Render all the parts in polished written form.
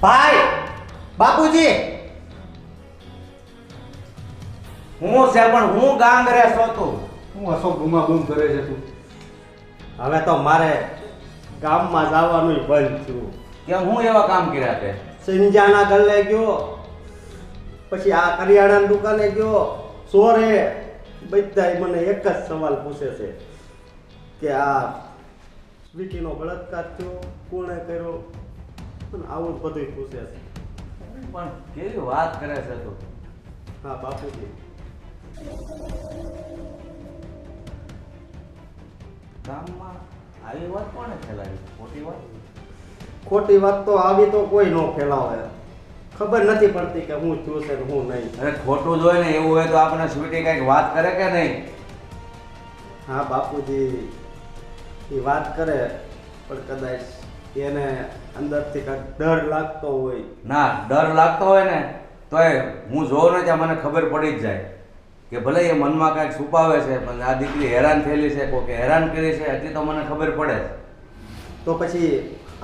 ભાઈ બાપુજી હું છે પણ હું ગાંગરે છો તું? હું અશોક ગુમા ગુમ કરે છે તું? હવે તો મારે ગામમાં જવાનું બંધ થયું. કેમ હું એવા કામ કર્યા તે? સંજાના ગલ્લે ગયો, પછી આ કરિયાણાની દુકાને ગયો, ચોરે બધાય મને એક જ સવાલ પૂછે છે કે આ સ્વીટીનો બળાત્કાર થયો, કોણે કર્યો, અને આવું જ બધું પૂછે છે. પણ કેવી વાત કરે છે તું? હા બાપુજી, ગામમાં આવી વાત કોણે ફેલાવી? ખોટી વાત? ખોટી વાત તો આવી તો કોઈ ન ફેલાવે. ખબર નથી પડતી કે હું છું છે ને હું નહીં. અરે ખોટું જ હોય ને, એવું હોય તો આપણે સ્વીટી કંઈક વાત કરે કે નહીં? હા બાપુજી, એ વાત કરે પણ કદાચ એને અંદરથી કાંઈક ડર લાગતો હોય. ના, ડર લાગતો હોય ને તોય હું જોઉં ને ત્યાં મને ખબર પડી જ જાય કે ભલે એ મનમાં કાંઈક છુપાવે છે, પણ આ દીકરી હેરાન થયેલી છે, કોકે હેરાન કરી છે, હજી તો મને ખબર પડે. તો પછી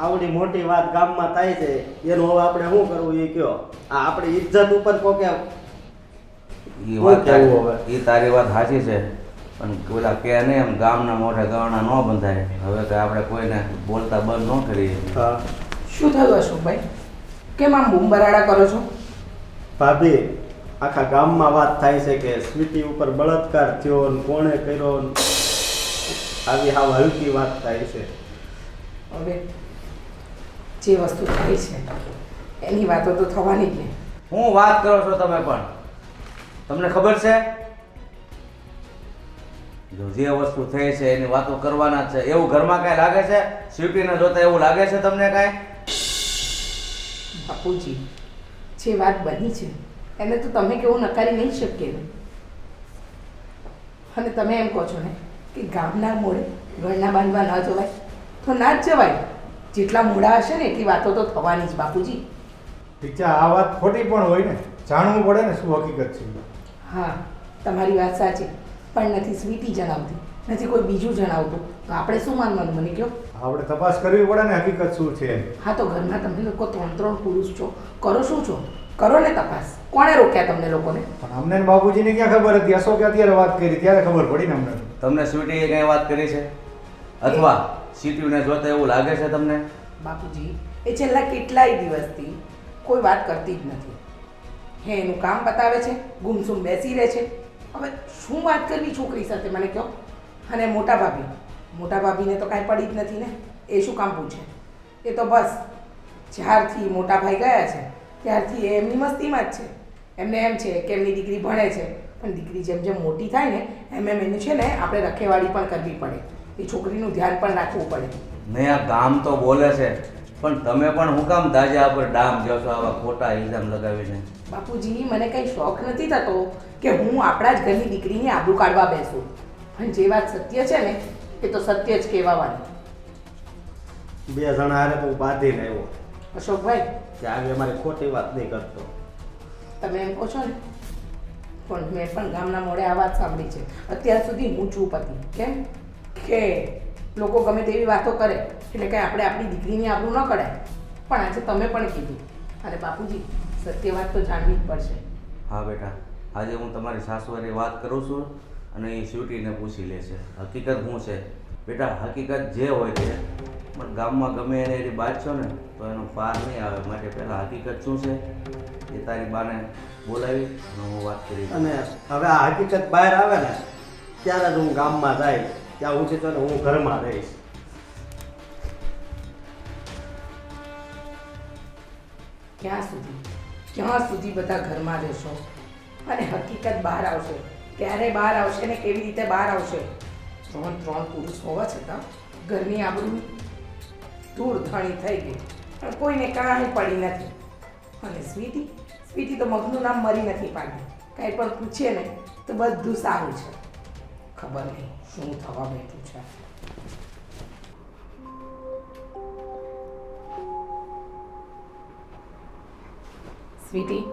આવડી મોટી વાત ગામમાં થાય છે, એનું હવે આપણે શું કરવું એ કયો? આ આપણી ઇજ્જત ઉપર કોકે એ તારી વાત સાચી છે, પણ પેલા કે નહીં એમ ગામના મોઢે ગવણા ન બંધાય. હવે તો આપણે કોઈને બોલતા બંધ ન કરીએ. હા શું થયું અશોકભાઈ? કેમ આમ બૂમ બરાડા કરો છો? ભાભી, આખા ગામમાં વાત થાય છે કે સ્વીટી ઉપર બળાત્કાર થયો ને કોણે કર્યો ને આવી હાવ હલકી વાત થાય છે. હવે જે વસ્તુ થઈ છે એની વાતો તો થવાની જ ને. હું વાત કરો છો તમે? પણ તમને ખબર છે જો જે વસ્તુ થઈ છે એની વાતો કરવાના જ છે. એવું ઘરમાં કાંઈ લાગે છે? સ્વીટીને જોતા એવું લાગે છે તમને કાંઈ? બાપુજી, જે વાત બની છે એને તો તમે કેવું નકારી નહીં શકીએ ને. અને તમે એમ કહો છો ને કે ગામના મોડે ઘરના બાંધવા ન જવાય, તો ના જ જવાય. જેટલા મોડા હશે ને એટલી વાતો તો થવાની જ બાપુજી. ઠીક છે, આ વાત ખોટી પણ હોય ને, જાણવું પડે ને શું હકીકત છે. હા, તમારી વાત સાચી, પણ નથી સ્વીટી જણાવતી, નથી કોઈ બીજું જણાવતું, તો આપણે શું માનવાનું? મને કહો. આપણે તપાસ કરવી પડે ને હકીકત શું છે. હા, તો ઘરમાં તમે લોકો ત્રણ પુરુષ છો, કરો શું છો? કરો ને તપાસ. કોણે રોક્યા તમને લોકોને? પણ અમને ને બાપુજીને ક્યાં ખબર હતી? અશોકે અત્યારે વાત કરી ત્યારે ખબર પડી ને અમને. તમને સ્વીટીએ કંઈ વાત કરી છે? અથવા સ્વીટીને જોતા એવું લાગે છે તમને? બાપુજી, એ છેલ્લા કેટલાય દિવસથી કોઈ વાત કરતી જ નથી. હે એનું કામ બતાવે છે, ગુમસુમ બેસી રહે છે. હવે શું વાત કરવી છોકરી સાથે મને કહો? અને મોટા ભાભીને તો કાંઈ પડી જ નથી ને. એ શું કામ પૂછે? એ તો બસ જ્યારથી મોટા ભાઈ ગયા છે ત્યારથી એ એમની મસ્તીમાં જ છે. એમને એમ છે કે એમની દીકરી ભણે છે, પણ દીકરી જેમ જેમ મોટી થાય ને એમ એનું છે ને આપણે રખેવાળી પણ કરવી પડે. એ છોકરીનું ધ્યાન પણ રાખવું પડે. નહીં, આ ગામ તો બોલે છે, પણ તમે પણ હું કામ દાજા પર ડામ જો છો આવા ખોટા ઇલ્ઝામ લગાવીને? બાપુજી, મને કંઈ શોખ નથી થતો કે હું આપણા જ ઘરની દીકરીને આબરૂ કાઢવા બેસું. પણ જે વાત સત્ય છે ને એ તો સત્ય જ કહેવાની. બે જણા હારે તો હું બાંધીને આવ્યો અશોકભાઈ, કે આવી અમારી ખોટી વાત નહીં કરતો. તમે એમ કહો છો ને, પણ મેં પણ ગામના મોડે આ વાત સાંભળી છે. અત્યાર સુધી હું ચૂપ હતી. કેમ કે લોકો ગમે તેવી વાતો કરે એટલે કે આપણે આપણી દીકરીની આબરૂ ન કઢાય. પણ આજે તમે પણ કીધું, અને બાપુજી સત્ય વાત તો જાણવી જ પડશે. હા બેટા, આજે હું તમારી સાસુવારી વાત કરું છું અને એ સ્વીટીને પૂછી લે છે હકીકત શું છે. બેટા, હકીકત જે હોય છે, પણ ગામમાં ગમે એને એની વાત છો ને તો એનો પાર નહીં આવે. માટે પહેલાં હકીકત શું છે એ તારી બાને બોલાવી અને હું વાત કરી. અને હવે આ હકીકત બહાર આવે ને ત્યારે જ હું ગામમાં જાય, ત્યાં હું તો હું ઘરમાં રહીશ. ક્યાં સુધી બધા ઘરમાં રહેશો? અને હકીકત બહાર આવશે ક્યારે બહાર આવશે ને કેવી રીતે બહાર આવશે? ત્રણ પુરુષ હોવા છતાં ઘરની આબરૂ ધૂળ ધણી થઈ ગઈ, પણ કોઈને કાંઈ પડી નથી. અને સ્વીટી તો મગનું નામ મરી નથી પાડ્યું. કાંઈ પણ પૂછીએ ને તો બધું સારું છે. ખબર નહીં શું થવા બેઠું છે. સ્વીટી,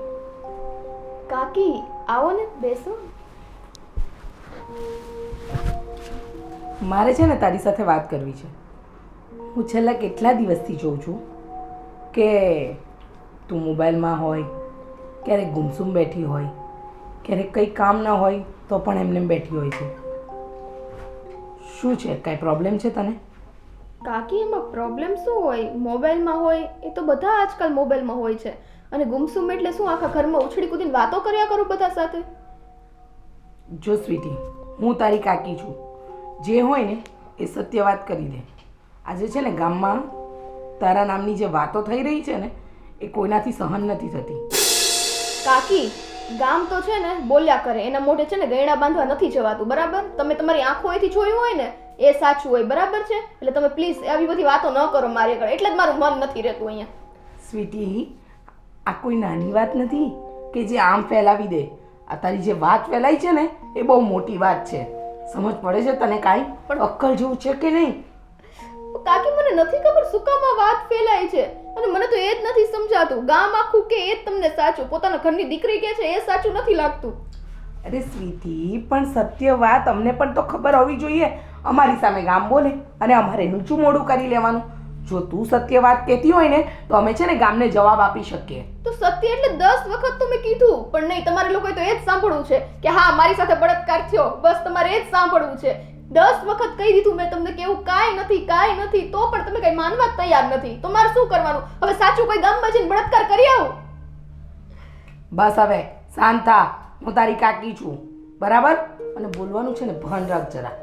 કાકી આવો ને, બેસો. મારે છે ને તારી સાથે વાત કરવી છે. હું છેલ્લા કેટલા દિવસથી જોઉં છું કે તું મોબાઈલમાં હોય, ક્યારેક ગુમસુમ બેઠી હોય, ક્યારેક કંઈ કામ ના હોય તો પણ એમને બેઠી હોય છે. શું છે, કાંઈ પ્રોબ્લેમ છે તને? કાકી એમાં પ્રોબ્લેમ શું હોય? મોબાઈલમાં હોય એ તો બધા આજકાલ મોબાઈલમાં હોય છે. અને ગુમસુમ એટલે શું આખા ઘરમાં ઉછળી કૂદીને વાતો કર્યા કરું બધા સાથે? જો સ્વીટી, હું તારી કાકી છું. જે હોય ને એ સત્ય વાત કરી દે. આજે છે ને ગામમાં તારા નામની જે વાતો થઈ રહી છે ને એ કોઈનાથી સહન નથી થતી. કાકી ગામ તો છે ને બોલ્યા કરે, એના મોઢે છે ને ગયણા બાંધવા નથી જવાતું, બરાબર? તમે તમારી આંખોએથી જોયું હોય ને એ સાચું હોય, બરાબર છે? એટલે તમે પ્લીઝ આવી બધી વાતો ન કરો મારી આગળ, એટલે જ મારું મન નથી રહેતું અહીંયા. સ્વીટી, આ કોઈ નાની વાત નથી કે જે આમ ફેલાવી દે. આ તારી જે વાત ફેલાઈ છે ને એ બહુ મોટી વાત છે. સમજ પડે છે તને? કાંઈ પણ અક્કલ જેવું છે કે નહીં? કાકી મને નથી ખબર શું કામ આ વાત ફેલાય છે, અને મને તો એ જ નથી સમજાતું. ગામ આખું કે એ જ તમને સાચું, પોતાના ઘરની દીકરી કે છે એ સાચું નથી લાગતું. અરે સ્વીટી, પણ સત્ય વાત અમને પણ તો ખબર હોવી જોઈએ. અમારી સામે ગામ બોલે અને અમારે નીચું મોડું કરી લેવાનું. જો તું સત્ય વાત કહેતી હોય ને તો અમે છે ને ગામને જવાબ આપી શકીએ. તો સત્ય એટલે 10 વખત તો મેં કીધું, પણ નહીં, તમારે લોકોએ તો એ જ સાંભળવું છે કે હા મારી સાથે બળાત્કાર થયો, બસ તમારે એ જ સાંભળવું છે. 10 વખત કહી દીધું મેં તમને કે એવું કાંઈ નથી, તો પણ તમે કઈ માનવા જ તૈયાર નથી. તો મારે શું કરવાનું? હવે સાચું કોઈ ગામમાં જઈને બળાત્કાર કરી આવું? બસ હવે શાંત થા. હું તારી કાકી છું, બરાબર? અને બોલવાનું છે ને ભાન રાખ જરા.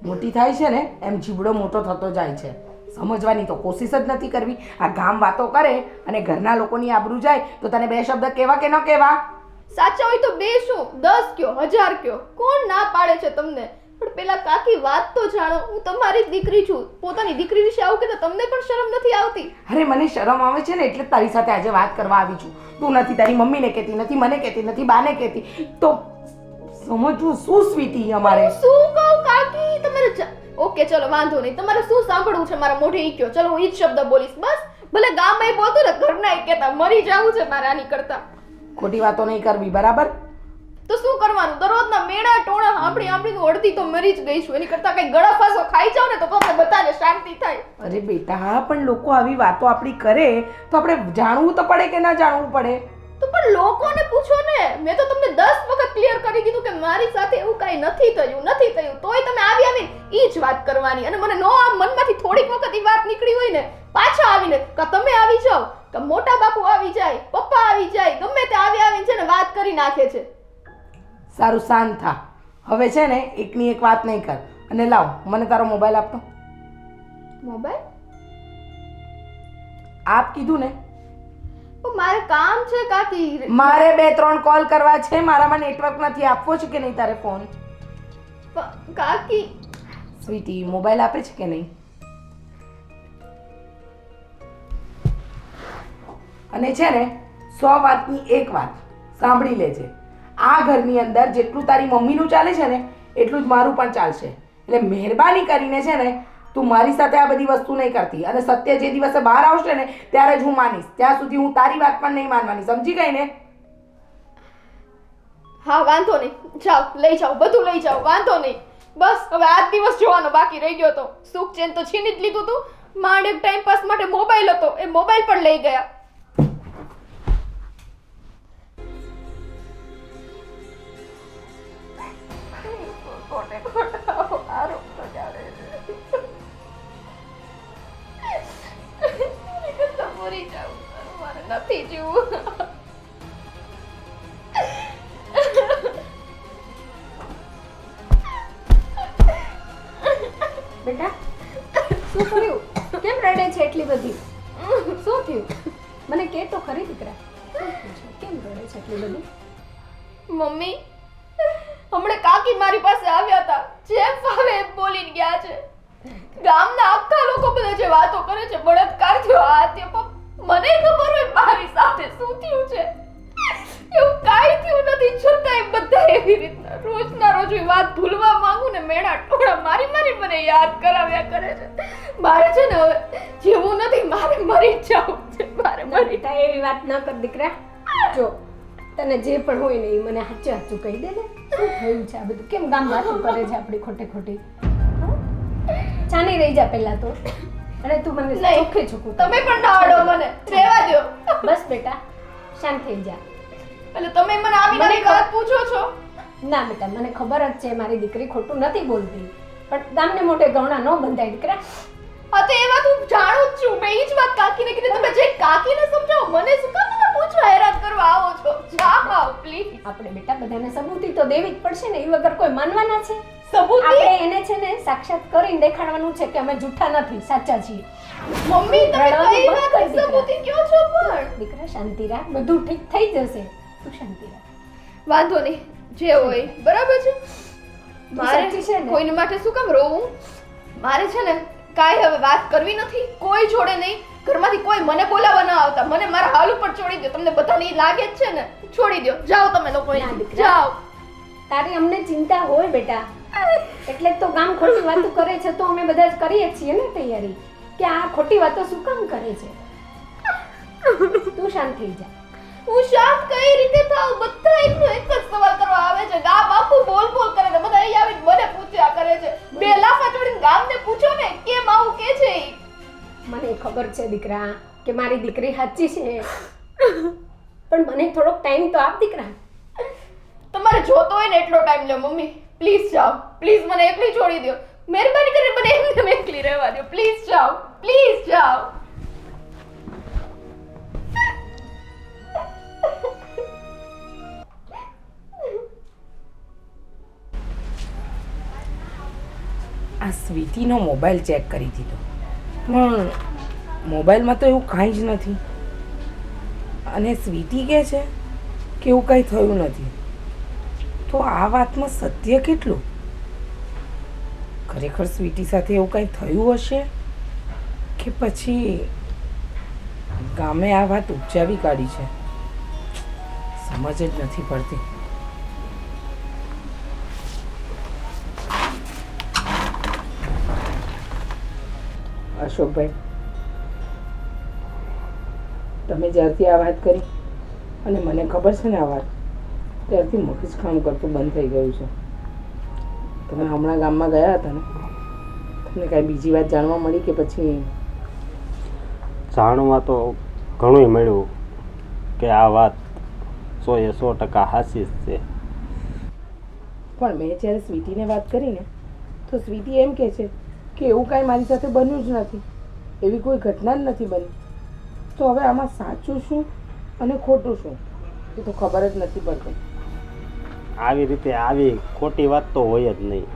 મોટી થાય છે ને એમ જીબડો મોટો થતો જાય છે. સમજવાની તો કોશિશ જ નથી કરવી. આ ગામ વાતો કરે અને ઘરના લોકોની આબરૂ જાય તો તને બે શબ્દ કહેવા કે ન કહેવા? સાચા હોય તો 2 શું 10 કયો 1000 કયો, કોણ ના પાડે છે તમને? પણ પેલા કાકી વાત તો જાણો, હું તમારી જ દીકરી છું. પોતાની દીકરી વિશે આવું કે તમને પણ શરમ નથી આવતી? અરે મને શરમ આવે છે ને એટલે જ તારી સાથે આજે વાત કરવા આવી છું. તું નથી તારી મમ્મીને કહેતી, નથી મને કહેતી, નથી બાને કહેતી, તો સમજવું શું સ્વીટી અમારે? શું કહું કાકી? તમારે ઓકે ચલો વાંધો નહીં, તમારે શું સાંભળવું છે મારા મોઢે ઈ કયો. ચલો હું ઈ જ શબ્દ બોલીશ બસ. ભલે ગામમાં ઈ બોલતો ને ઘરના ઈ કહેતા, મરી જાવું છે મારે આની કરતા. ખોટી વાતો નહીં કરવી, બરાબર? તો શું કરવાનું? દરરોજના મેળા ટોણા સાંભળીને અડધી તો મરી જ ગઈ છું. એની કરતા કઈ ગળા ફાંસો ખાઈ જાવ ને તો તમને બધાને શાંતિ થાય. અરે બેટા, પણ લોકો આવી વાતો આપણી કરે તો આપણે જાણવું તો પડે કે ના જાણવું પડે? તો પણ લોકોને પૂછો ને. મેં તો તમને 10 વખત ક્લિયર કરી દીધું કે મારી સાથે એવું કાંઈ નથી થયું, તોય તમે આવીને ઈ જ વાત કરવાની. અને મને નો આમ મનમાંથી થોડીક વખત ઈ વાત નીકળી હોય ને પાછા આવીને કે તમે આવી જાઓ, કે મોટા બાપુ આવી જાય, પપ્પા આવી જાય, ગમે તે આવીને છે ને વાત કરી નાખે છે. સારું શાંત થા. હવે છે ને એકની એક વાત નહીં કર. અને લાવ મને તારો મોબાઈલ આપતો. મોબાઈલ આપ કીધું ને? મારે કામ છે કાકી. મારે 2-3 કોલ કરવા છે. મારામાં નેટવર્ક નથી. આપવો છે કે નહીં તારે ફોન? કાકી સ્વીટી, મોબાઈલ આપે છે કે નહીં? અને છે ને 100 વાતની એક વાત સાંભળી લેજે. આ ઘરની અંદર જેટલું તારી મમ્મીનું ચાલે છે ને એટલું જ મારું પણ ચાલશે. એટલે મહેરબાની કરીને છે ને તું મારી સાથે આ બધી વસ્તુ નહીં કરતી. અને સત્ય જે દિવસે બહાર આવશે ને ત્યારે જ હું માનીશ. ત્યાં સુધી હું તારી વાત પણ નહીં માનવાની. સમજી ગઈ ને? હા વાંધો નહીં, જાઓ લઈ જાઓ, બધું લઈ જાઓ, વાંધો નહીં. બસ હવે આ દિવસ જોવાનો બાકી રહી ગયો તો. સુખ ચેન તો છીની જ લીધું તું. માંડ એક ટાઈમ પાસ માટે મોબાઈલ હતો, એ મોબાઈલ પણ લઈ ગયા. નથી જીવું. બેટા શું થયું? કેમ રડે છે એટલી બધી? શું થયું? મને કે તો ખરી દીકરા, શું થયું છે? કેમ રડે છે એટલી બધી? મમ્મી, હમણાં કાકી મારી પાસે આવ્યા હતા, જેમ ફાવે એમ બોલીને ગયા છે. ગામના આખા લોકો બધા જે વાતો કરે છે, બળાત્કાર થયો, આ તે, મને ખબર હોય મારી સાથે શું થયું છે. એવું કાંઈ થયું નથી, છતાંય બધા એવી રીતના રોજના રોજ વાત ભૂલવા માંગુ ને મેળા ટોળા મારી મને યાદ કરાવ્યા કરે છે. મારે છે ને હવે જીવવું નથી, મારે મરી જ જવું છે. મારે મરી. એવી વાત ન કર દીકરા. જો તને જે પણ હોય ને એ મને સાચું કહી દે ને. શું થયું છે આ બધું? કેમ ગામ વાતો કરે છે આપણી ખોટી? ચાની રહી જા પહેલા તો. અરે તું મને નહીં. ચોખ્ખે ચોખ્ખું તમે પણ ના અડો મને રહેવા દો. બસ બેટા શાંત થઈ જા. એટલે તમે મને આવીને મને આવી વાત પૂછો છો. ના બેટા મને ખબર જ છે મારી દીકરી ખોટું નથી બોલતી, પણ ગામને મોઢે ગૌણા ન બંધાય દીકરા. હા તો એ વાત હું જાણું જ છું. મેં ઈ જ વાત કાકીને કીધી. તમે જે કાકીને સમજાવો, મને શું કામ તમે પૂછવા હેરાન કરવા આવો છો? જાઓ પ્લીઝ. આપણે બેટા બધાને સબૂતી તો દેવી જ પડશે ને, એ વગર કોઈ માનવાના છે? સબૂતી? આપણે એને છે ને સાક્ષાત કરીને દેખાડવાનું છે કે અમે જૂઠા નથી, સાચા છીએ. મમ્મી તમે રડવાનું કઈ બંધ કર વાત દીકરા. સબૂતી કયો છો પણ? દીકરા શાંતિ રાખ, બધું ઠીક થઈ જશે, તું શાંતિ રાખ. વાંધો નહીં, જે હોય બરાબર છે. મારે સાચી છે ને? કોઈને માટે શું કામ રોવું? મારે છે ને કાંઈ હવે વાત કરવી નથી, કોઈ જોડે નહીં. ઘરમાંથી કોઈ મને બોલાવવા ન આવતા. મને મારા હાલ ઉપર છોડી દો. તમને બધાને ઈ લાગે જ છે ને, છોડી દો. જાઓ તમે લોકો ના અહીંથી. દીકરા. જાઓ. તારી અમને ચિંતા હોય બેટા, એટલે જ તો ગામ ખોટી વાતો કરે છે, તો અમે બધા જ કરીએ છીએ ને તૈયારી કે આ ખોટી વાતો શું કામ કરે છે. તું શાંત થઈ જા. હું શાંત કઈ રીતે થાઉં? બધા એકનો એક જ સવાલ કરવા આવે છે. ગામ આખું બોલ બોલ કરે છે. બધા અહીં આવીને મને પૂછ્યા કરે છે. બે લાફા જોડીને ગામને પૂછો ને કેમ આવું કે છે ઈ. મને ખબર છે દીકરા કે મારી દીકરી સાચી છે, પણ મને થોડોક ટાઈમ તો આપ દીકરા. તમારે જોતો હોય ને એટલો ટાઈમ લો. મમ્મી પ્લીઝ જાઓ, પ્લીઝ મને એકલી છોડી દો. મહેરબાની કરીને મને એમને એકલી રહેવા દો. પ્લીઝ જાઓ, પ્લીઝ જાઓ. આ સ્વીટીનો મોબાઈલ ચેક કરી દીધો, પણ મોબાઈલમાં તો એવું કાંઈ જ નથી. અને સ્વીટી કહે છે કે એવું કંઈ થયું નથી. તો આ વાતમાં સત્ય કેટલું? ખરેખર સ્વીટી સાથે એવું કંઈ થયું હશે કે પછી ગામે આ વાત ઉપજાવી કાઢી છે? સમજ જ નથી પડતી. અશોકભાઈ, તમે જ્યારથી આ વાત કરી અને મને ખબર છે ને આ વાત, ત્યારથી મગજ કામ કરતું બંધ થઈ ગયું છે. તમે હમણાં ગામમાં ગયા હતા ને, તમને કાંઈ બીજી વાત જાણવા મળી કે પછી? જાણવા તો ઘણું મળ્યું કે આ વાત 100% હાચી જ છે. પણ મેં જ્યારે સ્વીટીને વાત કરી ને, તો સ્વીટી એમ કહે છે કે એવું કાંઈ મારી સાથે બન્યું જ નથી, એવી કોઈ ઘટના જ નથી બની. તો હવે આમાં સાચું શું અને ખોટું શું એ તો ખબર જ નથી પડતી. આવી રીતે આવી ખોટી વાત તો હોય જ નહીં.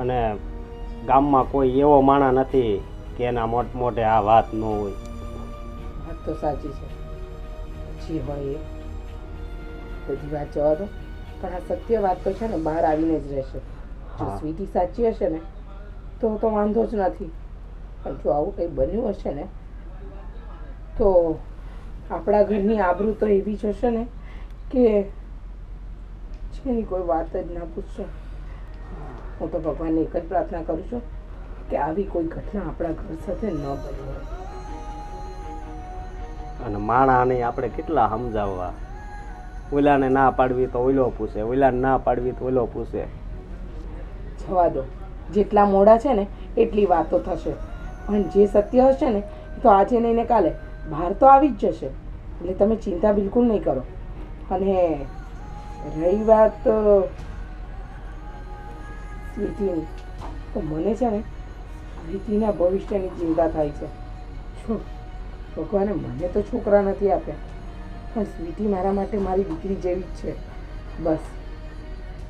અને ગામમાં કોઈ એવો માણસ નથી કે એના મોટે આ વાત ન હોય. વાત તો સાચી છે, જે હોય એ બધી વાત જવા દો, પણ આ સત્ય વાત તો છે ને બહાર આવીને જ રહેશે. જો હા. સ્વીટી સાચી હશે ને તો વાંધો જ નથી, પણ જો આવું કંઈ બન્યું હશે ને તો આપણા ઘરની આબરૂ તો એવી જ હશે ને કે જેની કોઈ વાત જ ના પૂછશો. હું તો ભગવાનને એક જ પ્રાર્થના કરું છું કે આવી કોઈ ઘટના આપણા ઘર સાથે ન બની હોય. અને માણાને આપણે કેટલા સમજાવવા, ઓલાને ના પાડવી તો ઓલો પૂછે, ઓલાને ના પાડવી તો ઓલો પૂછે. જવા દો, જેટલા મોડા છે ને એટલી વાતો થશે, પણ જે સત્ય હશે ને તો આજે નહીં ને કાલે બહાર તો આવી જ જશે. એટલે તમે ચિંતા બિલકુલ નહીં કરો. અને રહી વાત સ્વીટીની, તો મને છે ને સ્વીટીના ભવિષ્યની ચિંતા થાય છે. શું ભગવાને મને તો છોકરા નથી આપ્યા, પણ સ્વીટી મારા માટે મારી દીકરી જેવી જ છે. બસ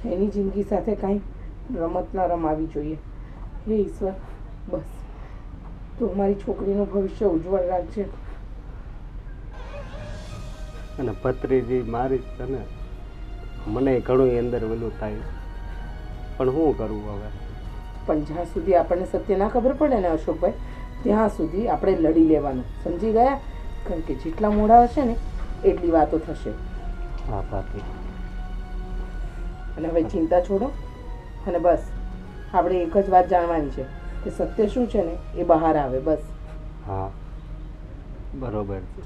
એની જિંદગી સાથે કાંઈ રમત ના રમાવી જોઈએ. હે ઈશ્વર, બસ તું મારી છોકરીનું ભવિષ્ય ઉજ્જવળ રાખજે. અને ભત્રીજી મારી છે ને, મને ઘણું અંદર વેલું થાય, પણ શું કરવું હવે? પણ જ્યાં સુધી આપણને સત્ય ના ખબર પડે ને અશોકભાઈ, ત્યાં સુધી આપણે લડી લેવાનું, સમજી ગયા? કારણ કે જેટલા મોડા હશે ને એટલી વાતો થશે. હા બાકી અને હવે ચિંતા છોડો, અને બસ આપણે એક જ વાત જાણવાની છે કે સત્ય શું છે ને એ બહાર આવે. બસ હા બરોબર છે.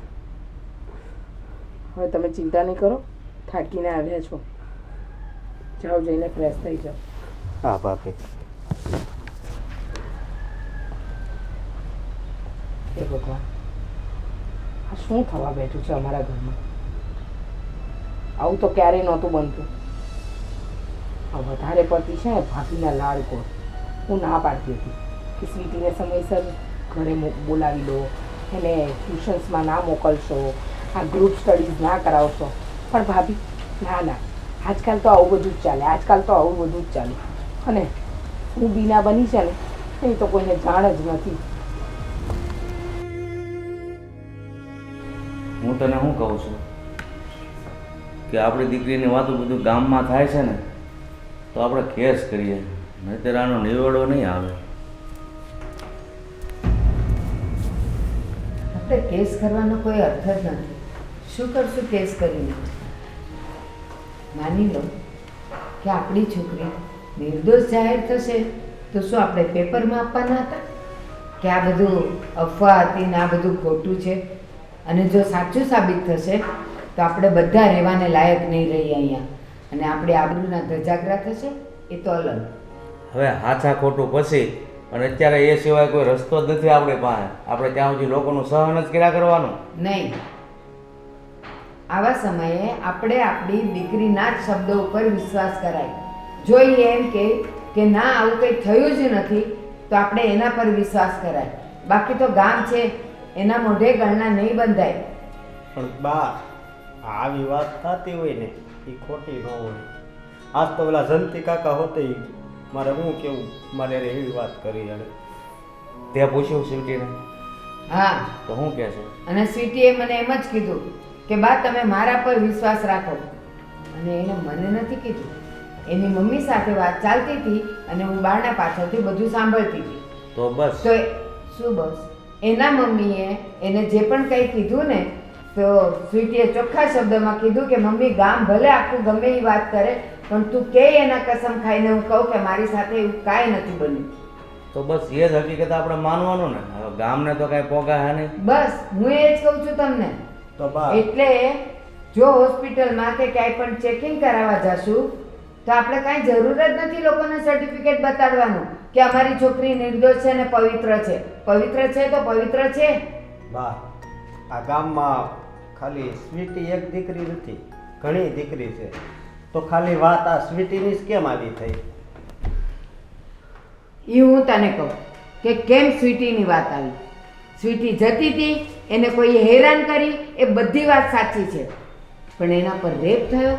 હવે તમે ચિંતા નહીં કરો, થાકીને આવ્યા છો, જાઓ જઈને ફ્રેશ થઈ જાઓ. હા બાકી એ ભગવાન, આ શું થવા બેઠું છે અમારા ઘરમાં? આવું તો ક્યારેય નહોતું બનતું. આ વધારે પડતી છે ને ભાભીના લાડકોડ. હું ના પાડતી હતી કે સ્વીટીને સમયસર ઘરે બોલાવી લો, એને ટ્યુશન્સમાં ના મોકલશો, આ ગ્રુપ સ્ટડીઝ ના કરાવશો. પણ ભાભી ના ના, આજકાલ તો આવું બધું જ ચાલે, આજકાલ તો આવું બધું જ ચાલે. અને હું બીના બની છે ને એ તો કોઈને જાણ જ નથી. હું તને શું કહું છું કે આપણી દીકરીની વાતો બધું ગામમાં થાય છે ને તો આપણે કેસ કરીએ, નહીંતર આનો નિવેડો નહીં આવે. આપણે કેસ કરવાનો કોઈ અર્થ જ નથી. શું કરશું કેસ કરીને? માની લો કે આપણી છોકરી નિર્દોષ જાહેર થશે તો શું આપણે પેપરમાં આપવાના હતા કે આ બધું અફવા હતી ને આ બધું ખોટું છે? અને જો સાચું સાબિત થશે તો આપણે બધા રહેવાને લાયક નહીં રહીએ અહીંયા, અને આપણે આબરૂના ધજાગરા થશે. એ તો અલગ. હવે હાચા ખોટું પછી અને અત્યારે એ સિવાય કોઈ રસ્તો જ નથી આપણી પાસે. આપણે ત્યાં સુધી લોકોનું સહન જ કર્યા કરવાનું. નહીં, આવા સમયે આપણે આપણી દીકરીના જ શબ્દો ઉપર વિશ્વાસ કરાય. જોઈએ એમ કે ના આવું કંઈ થયું જ નથી તો આપણે એના પર વિશ્વાસ કરાય. બાકી તો ગામ છે એના મોઢે ગણના નહીં બંધાય. પણ બા, આવી વાત થતી હોય ને એ ખોટી ન હોય. આજ તો પેલા જંતી કાકા હોતે મારે શું કેવું, મારે એવી વાત કરી. અને તે પૂછ્યું સ્વીટીને હા, તો શું કહે છે? અને સ્વીટીએ મને એમ જ કીધું કે બા તમે મારા પર વિશ્વાસ રાખો. અને એને મને નથી કીધું, એની મમ્મી સાથે વાત ચાલતી હતી અને હું બારણા પાછળથી બધું સાંભળતી હતી. તો બસ તો શું બસ? એના મમ્મીએ એને જે પણ કંઈ કીધું ને તો સ્વીટીએ ચોખ્ખા શબ્દમાં કીધું કે મમ્મી ગામ ભલે આખું ગમે એ વાત કરે પણ તું કે એના કસમ ખાઈને હું કહું કે મારી સાથે એવું કાંઈ નથી બન્યું. તો બસ એ જ હકીકત આપણે માનવાનું ને. હવે ગામને તો કાંઈ પોગા હે નહીં. બસ હું એ જ કહું છું તમને. તો બા, એટલે જો હોસ્પિટલમાં કે ક્યાંય પણ ચેકિંગ કરાવવા જશું તો આપણે કાંઈ જરૂર જ નથી લોકોને સર્ટિફિકેટ બતાડવાનું કે અમારી છોકરી નિર્દોષ છે ને પવિત્ર છે. પવિત્ર છે તો પવિત્ર છે. બા, આ ગામમાં ખાલી સ્વીટી એક દીકરી નથી, ઘણી દીકરી છે. તો ખાલી વાત આ સ્વીટીની જ કેમ આવી થઈ? એ હું તને કહું કે કેમ સ્વીટીની વાત આવી. સ્વીટી જતી હતી, એને કોઈએ હેરાન કરી, એ બધી વાત સાચી છે. પણ એના પર રેપ થયો,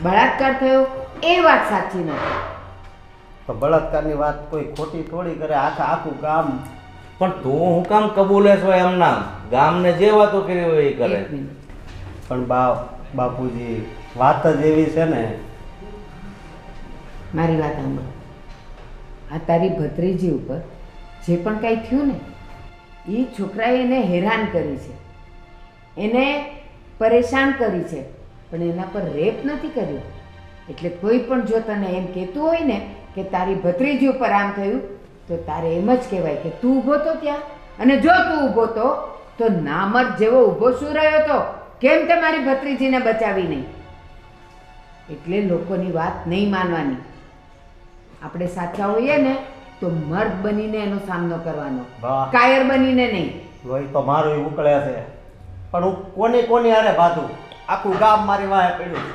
બળાત્કાર થયો, એ વાત સાચી નથી. તો બળાત્કારની વાત કોઈ ખોટી થોડી કરે. આખું ગામ. પણ તું હું કામ કબૂલે છો એમ નામ? ગામને જે વાતો કરી હોય એ કરે. એક મિનિટ. પણ બાપુજી, વાત જ એવી છે ને. મારી વાત સાંભળ. આ તારી ભત્રીજી ઉપર જે પણ કાંઈ થયું ને એ છોકરાએ એને હેરાન કરી છે, એને પરેશાન કરી છે, પણ એના પર રેપ નથી કર્યો. એટલે કોઈ પણ જો તને એમ કહેતું હોય ને કે તારી ભત્રીજી ઉપર આમ થયું તો તારે એમ જ કહેવાય કે તું ઊભો તો ત્યાં, અને જો તું ઊભો તો નામર્દ જેવો ઊભો શું રહ્યો તો? કેમ તે મારી ભત્રીજીને બચાવી નહીં? એટલે લોકોની વાત નહીં માનવાની. આપણે સાચા હોઈએ ને તો મર્દ બનીને એનો સામનો કરવાનો, વાહ. કાયર બનીને નહીં. લોહી તો મારું ઉકળે છે, પણ હું કોની હારે બાંધું? આખું ગામ મારી વાહે પડ્યું.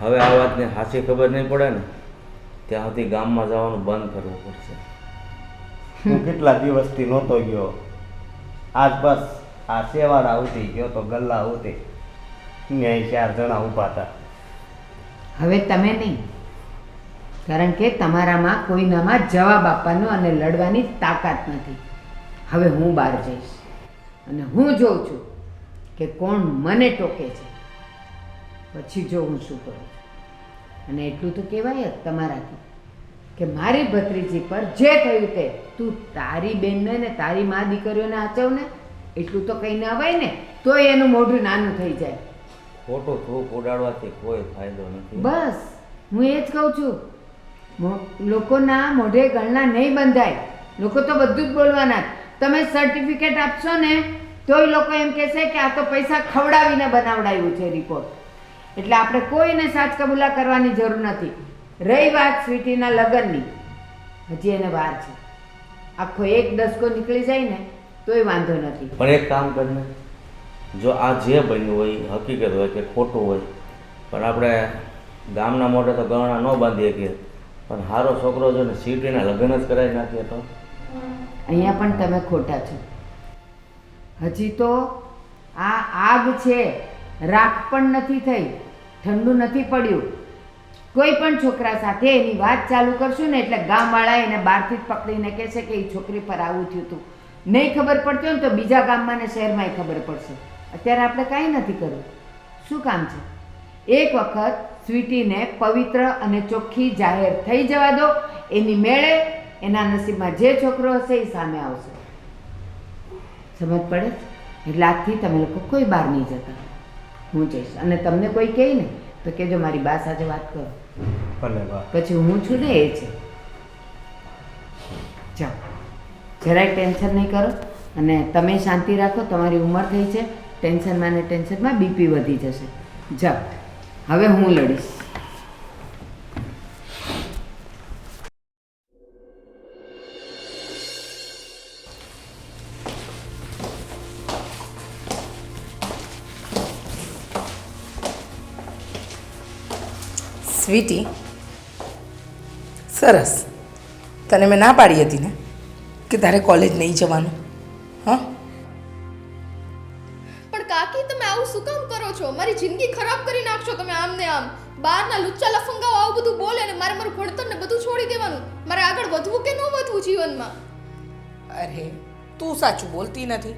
હવે આ વાતની સાચી ખબર નહીં પડે ને ત્યાં સુધી ગામમાં જવાનું બંધ કરવું પડશે. હું કેટલા દિવસથી નહોતો ગયો. આજ બસ આ સેવાડા ઉતી ગયો તો ગલ્લા ઉતી. ન્યાય 4 જણા ઊભા હતા. હવે તમે નહીં, કારણ કે તમારામાં કોઈનામાં જવાબ આપવાનો અને લડવાની તાકાત નથી. હવે હું બહાર જઈશ અને હું જોઉં છું કે કોણ મને ટોકે છે, પછી જો હું શું કરું. અને એટલું તો કહેવાય જ તમારાથી કે મારી ભત્રીજી પર જે થયું તે તું તારી બેનને ને તારી મા દીકરીઓને આચવ ને, એટલું તો કંઈ ના અવાય ને, તોય એનું મોઢું નાનું થઈ જાય. ખોટું થૂક ઉડાડવાથી કોઈ ફાયદો નથી. બસ હું એ જ કહું છું. લોકોના મોઢે ગણના નહીં બંધાય. લોકો તો બધું જ બોલવાના જ. તમે સર્ટિફિકેટ આપશો ને તોય લોકો એમ કહેશે કે આ તો પૈસા ખવડાવીને બનાવડાવ્યું છે રિપોર્ટ. એટલે આપણે કોઈને સાચ કબૂલા કરવાની જરૂર નથી. રહી વાત સ્વીટીના લગ્નની, હજી એને વાર છે. આખો 1 દસકો નીકળી જાય ને તોય વાંધો નથી. પણ એક કામ કરીને, જો આ જે બન્યું હોય એ હકીકત હોય કે ખોટું હોય, પણ આપણે ગામના મોઢે તો ગરણા ન બાંધી શકીએ, પણ સારો છોકરો જો ને સીટીના લગ્ન જ કરાવી નાખીએ તો અહીંયા પણ તમે ખોટા છો. હજી તો આ આગ છે, રાખ પણ નથી થઈ, ઠંડુ નથી પડ્યું. કોઈ પણ છોકરા સાથે એની વાત ચાલુ કરશું ને એટલે ગામવાળા એને બહારથી જ પકડીને કહેશે કે એ છોકરી પર આવું થયું હતું. નહીં ખબર પડતી હોય ને તો બીજા ગામમાં ને શહેરમાં ખબર પડશે. અત્યારે આપણે કાંઈ નથી કરવું. શું કામ છે? એક વખત સ્વીટીને પવિત્ર અને ચોખ્ખી જાહેર થઈ જવા દો. એની મેળે એના નસીબમાં જે છોકરો હશે એ સામે આવશે. સમજ પડે? એટલે આજથી તમે લોકો કોઈ બહાર નહીં જતા. હું જઈશ. અને તમને કોઈ કહે ને તો કહેજો મારી બા સાથે વાત કરો. ભલે બા. પછી હું છું ને એ છે. જાઓ, જરાય ટેન્શન નહીં કરો અને તમે શાંતિ રાખો. તમારી ઉંમર થઈ છે, ટેન્શનમાં ને ટેન્શનમાં બીપી વધી જશે. જાઓ, હવે હું લડીશ. સ્વીટી, સરસ. તને મેં ના પાડી હતી ને કે તારે કોલેજ નહીં જવાનું. હા, પણ કાકી તમે આવું શું કામ કરો છો? મારી જિંદગી ખરાબ કરી નાખશો તમે આમ ને આમ. બહારના લુચ્ચા લફંગાઓ આવું બધું બોલે ને મારે મારું ભણતર ને બધું છોડી દેવાનું. મારે આગળ વધવું કે ન વધવું જીવનમાં? અરે તું સાચું બોલતી નથી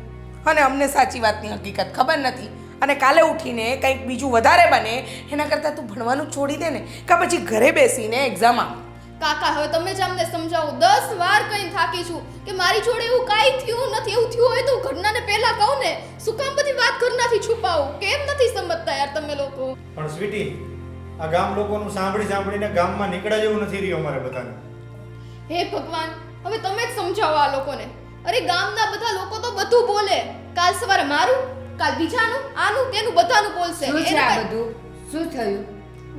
અને અમને સાચી વાતની હકીકત ખબર નથી. અને કાલે ઉઠીને કંઈક બીજું વધારે બને એના કરતાં તું ભણવાનું છોડી દે ને, કાં પછી ઘરે બેસીને એક્ઝામ આપ. કાકા હવે તમે જ અમને સમજાવો. 10 વાર કહીને થાકી છું કે મારી જોડે એવું કાંઈ થયું નથી. એવું થયું હોય તો ઘરનાને પહેલા કહું ને. શું કામ બધી વાત ઘરનાથી છુપાવું? કેમ નથી સમજતા યાર તમે લોકો? પણ સ્વીટી, આ ગામ લોકોનું સાંભળીને ગામમાં નીકળ્યા જેવું નથી રહ્યું અમારે બધાને. હે ભગવાન, હવે તમે જ સમજાવો આ લોકોને. અરે ગામના બધા લોકો તો બધું બોલે. કાલ સવારે મારું, કાલ બીજાનું, આનું તેનું બધાનું બોલશે. શું છે આ બધું? શું થયું?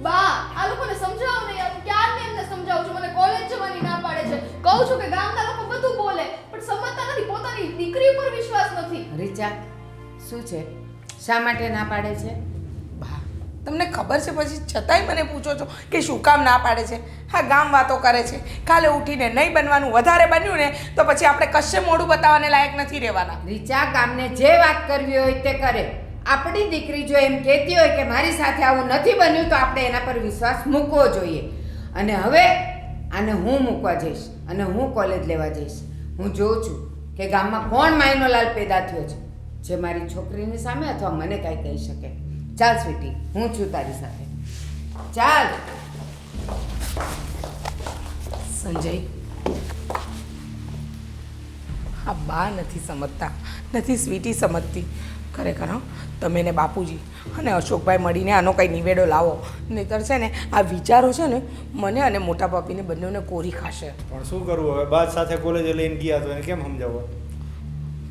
બા, આ લોકોને સમજાવો ને યાર. ક્યારને એમને સમજાવું છું? મને કોલેજ જવાની ના પાડે છે. કહું છું કે ગામના લોકો બધું બોલે પણ સમજતા નથી. પોતાની દીકરી ઉપર વિશ્વાસ નથી. રીચા, શું છે? શા માટે ના પાડે છે? બા, તમને ખબર છે પછી છતાંય મને પૂછો છો કે શું કામ ના પાડે છે? હા, ગામ વાતો કરે છે. કાલે ઉઠીને નહીં બનવાનું, વધારે બન્યું ને તો પછી આપણે કશે મોઢું બતાવવાને લાયક નથી રહેવાના. રીચા, ગામને જે વાત કરવી હોય તે કરે. આપણી દીકરી જો એમ કહેતી હોય કે મારી સાથે આવું નથી બન્યું તો આપણે એના પર વિશ્વાસ મૂકવો જોઈએ. અને હવે આને હું મૂકવા જઈશ અને હું કોલેજ લેવા જઈશ. હું જોઉં છું કે ગામમાં કોણ માયનો લાલ પેદા થયો છે જે મારી છોકરીની સામે અથવા મને કાંઈ કહી શકે. ચાલ સ્વીટી, હું છું તારી સાથે. ચાલ. સંજય, હા, બા નથી સમજતા, નથી સ્વીટી સમજતી. ખરેખર હં, તમે ને બાપુજી અને અશોકભાઈ મળીને આનો કંઈ નિવેડો લાવો. નહીંતર છે ને આ વિચારો છે ને મને અને મોટા બાપીને બંનેને કોરી ખાશે. પણ શું કરવું હવે? બાદ સાથે કોલેજે લઈને ગયા તો એને કેમ સમજાવવા?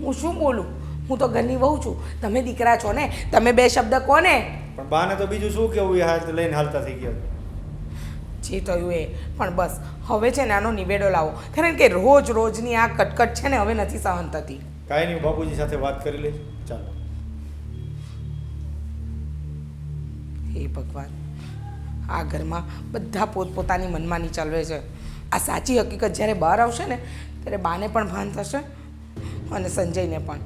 હું શું બોલું? હું તો ઘરની વહુ છું, તમે દીકરા છો ને, તમે બે શબ્દ કોને? પણ બાને તો બીજું શું કેવું એ હાથ લઈને હાલતા થઈ ગયા. જે થયું એ. પણ બસ હવે છે ને આનો નિવેડો લાવો, કારણ કે રોજ રોજની આ કટકટ છે ને હવે નથી સહન થતી. કાંઈ નહીં, બાપુજી સાથે વાત કરી લે. ચાલો. હે ભગવાન, આ ઘરમાં બધા પોતપોતાની મનમાની ચલાવે છે. આ સાચી હકીકત જ્યારે બહાર આવશે ને ત્યારે બાને પણ ભાન થશે અને સંજયને પણ.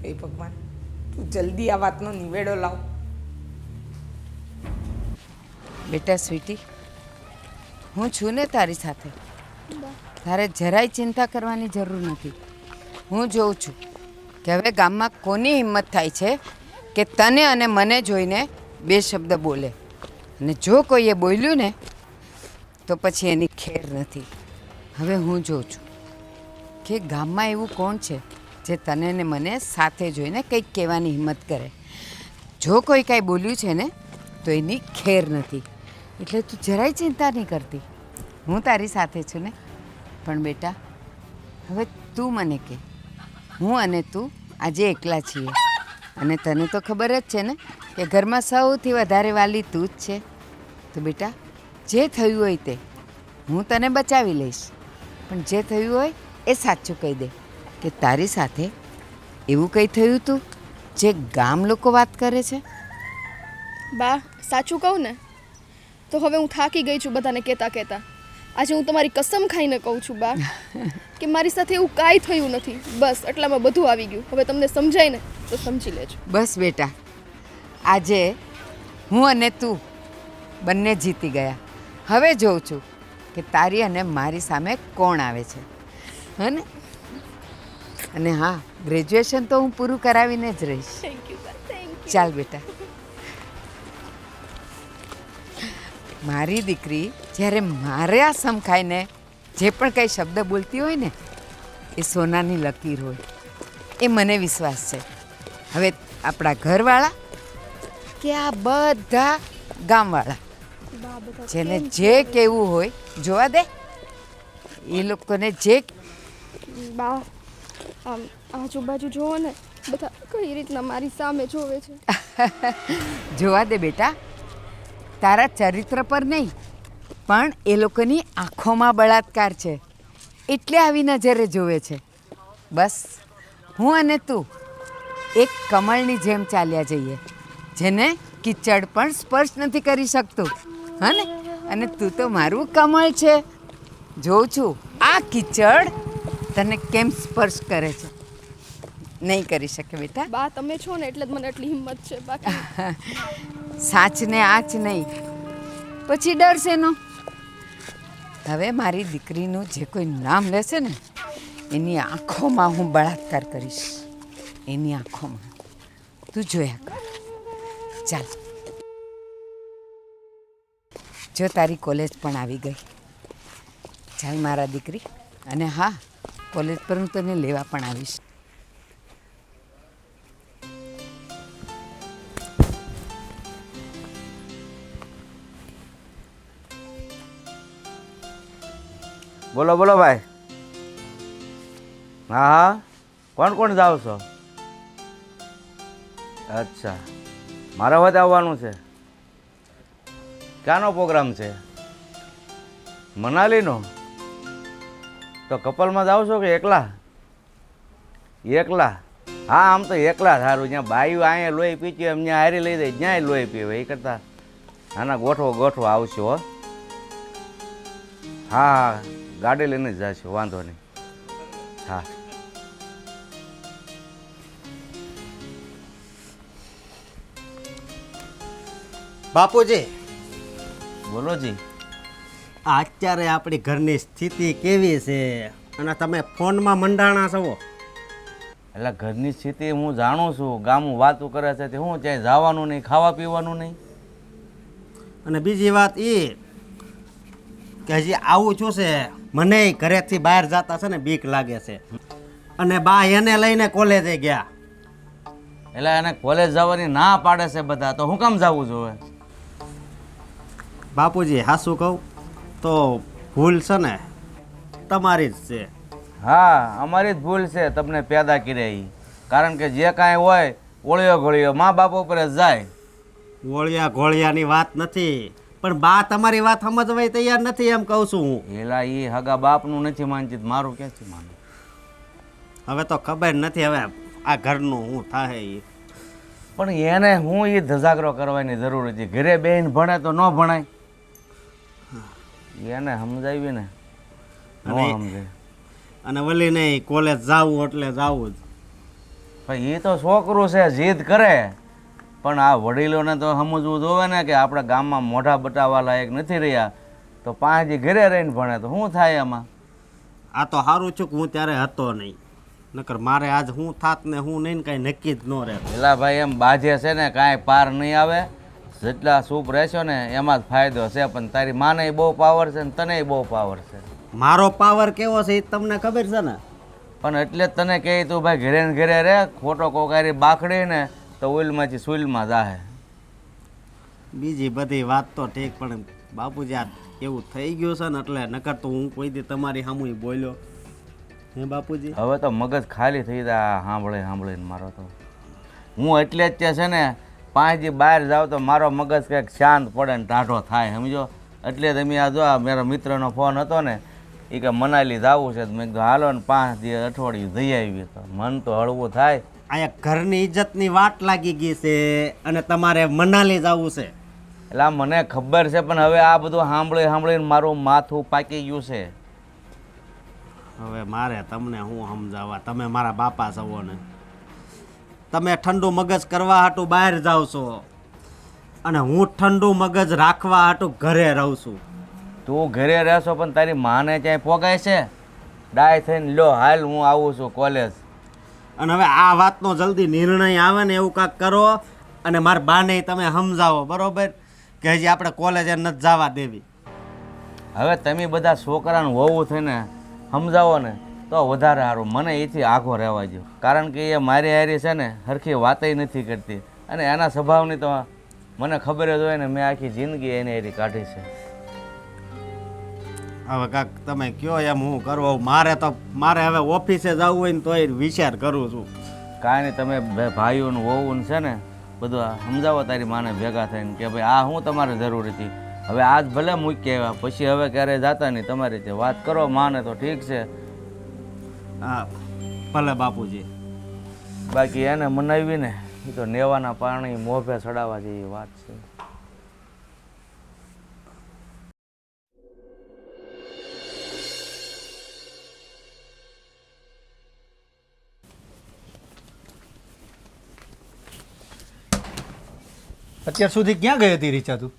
હે ભગવાન, તું જલ્દી આ વાતનો નિવેડો લાવ. બેટા સ્વીટી, હું છું ને તારી સાથે. તારે જરાય ચિંતા કરવાની જરૂર નથી. હું જોઉં છું કે હવે ગામમાં કોની હિંમત થાય છે કે તને અને મને જોઈને બે શબ્દ બોલે. અને જો કોઈએ બોલ્યું ને તો પછી એની ખેર નથી. હવે હું જોઉં છું કે ગામમાં એવું કોણ છે જે તને ને મને સાથે જોઈને કંઈક કહેવાની હિંમત કરે. જો કોઈ કાંઈ બોલ્યું છે ને તો એની ખેર નથી. એટલે તું જરાય ચિંતા નહીં કરતી. હું તારી સાથે છું ને. પણ બેટા, હવે તું મને કહે, હું અને તું આજે એકલા છીએ અને તને તો ખબર જ છે ને કે ઘરમાં સૌથી વધારે વાલી તું જ છે. તો બેટા, જે થયું હોય તે હું તને બચાવી લઈશ, પણ જે થયું હોય એ સાચું કહી દે કે તારી સાથે એવું કંઈ થયું હતું જે ગામ લોકો વાત કરે છે? બા સાચું કહું ને તો હવે હું થાકી ગઈ છું બધાને કહેતા કહેતા. આજે હું તમારી કસમ ખાઈને કહું છું બા કે મારી સાથે એવું કાંઈ થયું નથી. બસ એટલામાં બધું આવી ગયું. હવે તમને સમજાય ને તો સમજી લેજો. બસ બેટા, આજે હું અને તું બંને જીતી ગયા. હવે જોઉં છું કે તારી અને મારી સામે કોણ આવે છે. હે ને? અને હા, ગ્રેજ્યુએશન તો હું પૂરું કરાવીને જ રહીશ. થેન્ક યુ બા, થેન્ક યુ. ચાલ બેટા. મારી દીકરી જ્યારે મારે આ સમખાઈને જે પણ કંઈ શબ્દ બોલતી હોય ને એ સોનાની લકીર હોય, એ મને વિશ્વાસ છે. હવે આપણા ઘરવાળા કે આ બધા ગામવાળા બા બધા જેને જે કહેવું હોય જોવા દે. એ લોકોને જે બા આમ આજુબાજુ જોવો ને બધા કઈ રીતના મારી સામે જોવે છે. જોવા દે બેટા. તારા ચરિત્ર પર નહીં પણ એ લોકોની આંખોમાં બળાત્કાર છે એટલે આવી નજરે જોવે છે. બસ હું અને તું એક કમળની જેમ ચાલ્યા જઈએ જેને કિચડ પણ સ્પર્શ નથી કરી શકતું. હા ને? અને તું તો મારું કમળ છે. જોઉં છું આ કિચડ તને કેમ સ્પર્શ કરે છે. નહીં કરી શકે બેટા. બા તમે છો ને એટલે જ મને એટલી હિંમત છે. બાકી સાચને આચ નહીં પછી ડર શેનો? હવે મારી દીકરીનું જે કોઈ નામ લેશે ને એની આંખોમાં હું બળાત્કાર કરીશ. એની આંખોમાં. તું જોયા કર. ચાલ. જો તારી કોલેજ પણ આવી ગઈ. ચાલ મારા દીકરી. અને હા, કોલેજ પર હું તને લેવા પણ આવીશ. બોલો બોલો ભાઈ. હા હા, કોણ કોણ જાઓ છો? અચ્છા, મારા વખતે આવવાનું છે. ક્યાંનો પ્રોગ્રામ છે? મનાલીનો? તો કપલમાં જાઓ છો કે એકલા? એકલા? હા, આમ તો એકલા સારું. જ્યાં બાયું અહીંયા લોહી પીચ્યું એમ ત્યાં હારી લઈ દે, જ્યાંય લોહી પીવે. એ કરતાં આના ગોઠવો ગોઠવો આવશો. હો હા હા, ગાડી લઈને જ જશો, વાંધો નહીં. હા બાપુજી, બોલો જી. આ અત્યારે આપણી ઘરની સ્થિતિ કેવી છે અને તમે ફોનમાં મંડાણા છો? એટલે ઘરની સ્થિતિ હું જાણું છું. ગામું વાતું કરે છે તે હું ક્યાંય જવાનું નહીં, ખાવા પીવાનું નહીં. અને બીજી વાત એ કે હજી આવું શું છે, મને ઘરેથી બહાર જતા છે ને બીક લાગે છે. અને બા એને લઈને કોલેજે ગયા. એટલે એને કોલેજ જવાની ના પાડે છે બધા, તો હું કામ જવું જોઈએ? બાપુજી હાસું કહું તો ભૂલ છે ને તમારી જ છે. હા, અમારી જ ભૂલ છે તમને પેદા કર્યા એ. કારણ કે જે કાંઈ હોય ઓળિયો ઘોળિયો મા બાપ ઉપર જ જાય. ઓળિયા ઘોળિયાની વાત નથી, પણ બા તમારી વાત સમજવાય તૈયાર નથી એમ કહું છું હું. એલા એ હગા બાપનું નથી માનતી, મારું ક્યાંથી માનું? હવે તો ખબર નથી હવે આ ઘરનું હું થાય એ. પણ એને હું એ ધજાગરો કરવાની જરૂર હતી. ઘરે બેન ભણે તો ન ભણાય. એને સમજાવી ને, ન સમજે. અને વળી નહીં કોલેજ જાવું એટલે જાવું જ. ભાઈ એ તો છોકરું છે, જીદ કરે. પણ આ વડીલોને તો સમજવું જોવે ને કે આપણા ગામમાં મોઢા બટાવવા લાયક નથી રહ્યા, તો 5 દી ઘરે રહીને ભણે તો શું થાય એમાં? આ તો સારું છું કે હું ત્યારે હતો નહીં, નકર મારે આજ હું થાત ને હું નહીં કાંઈ નક્કી જ ન રહે. પેલા ભાઈ એમ બાજે છે ને કાંઈ પાર નહીં આવે. જેટલા સૂપ રહેશો ને એમાં જ ફાયદો છે. પણ તારી માને બહુ પાવર છે ને તને બહુ પાવર છે. મારો પાવર કેવો છે એ તમને ખબર છે ને? પણ એટલે જ તને કહે તું ભાઈ ઘરે ને ઘરે રહે. ખોટો કોકારી બાખડી ને તો ઉલમાંથી સુલમાં જાહે. બીજી બધી વાત તો ઠીક, પણ બાપુજી આ એવું થઈ ગયું છે ને એટલે નકર તો હું કોઈ દી તમારી સામું બોલ્યો હે બાપુજી. હવે તો મગજ ખાલી થઈ જાય સાંભળીને મારો તો. હું એટલે જ છે ને 5 દી બહાર જાવ તો મારો મગજ કંઈક શાંત પડે ને ટાઢો થાય, સમજો. એટલે તમે આ જો મારા મિત્રનો ફોન હતો ને, એ કે મનાલી જવું છે. મેં કીધું હાલો ને 5 દી અઠવાડિયું જઈ આવી તો મન તો હળવું થાય. અહીંયા ઘરની ઇજ્જતની વાટ લાગી ગઈ છે અને તમારે મનાલી જવું છે. એટલે મને ખબર છે, પણ હવે આ બધું સાંભળીને મારું માથું પાકી ગયું છે. હવે મારે તમને હું સમજાવવા, તમે મારા બાપા છો ને, તમે ઠંડુ મગજ કરવા હાટું બહાર જાઓ છો અને હું ઠંડુ મગજ રાખવા હાટું ઘરે રહું છું. તું ઘરે રહેશો પણ તારી માને ક્યાંય પોગાય છે? ડાય થઈને લો હાલ હું આવું છું કોલેજ. અને હવે આ વાતનો જલ્દી નિર્ણય આવે ને એવું કાંઈક કરો અને મારા બાને તમે સમજાવો, બરોબર, કે હજી આપણે કોલેજે નથી જવા દેવી. હવે તમે બધા છોકરાને હોવું થઈને સમજાવો ને તો વધારે સારું. મને એથી આઘો રહેવા દો, કારણ કે એ મારી હારી છે ને સરખી વાતય નથી કરતી અને એના સ્વભાવની તો મને ખબર જ હોય ને, મેં આખી જિંદગી એની હારી કાઢી છે. હવે કાંક તમે કયો એમ હું કરવો. મારે હવે ઓફિસે જવું હોય ને તોય વિચાર કરું છું. કાંઈ નહીં, તમે ભાઈઓનું હોવું છે ને બધું સમજાવો તારી માને ભેગા થઈને કે ભાઈ આ હું તમારે જરૂર હતી. હવે આજ ભલે મૂકી આવ્યા, પછી હવે ક્યારેય જાતા નહીં, તમારી રીતે વાત કરો માને તો ઠીક છે. હા ભલે બાપુજી. બાકી એને મનાવીને એ તો નેવાના પાણી મોભે ચડાવવા જેવી વાત છે. અત્યાર સુધી ક્યાં ગઈ હતી રીચા તું?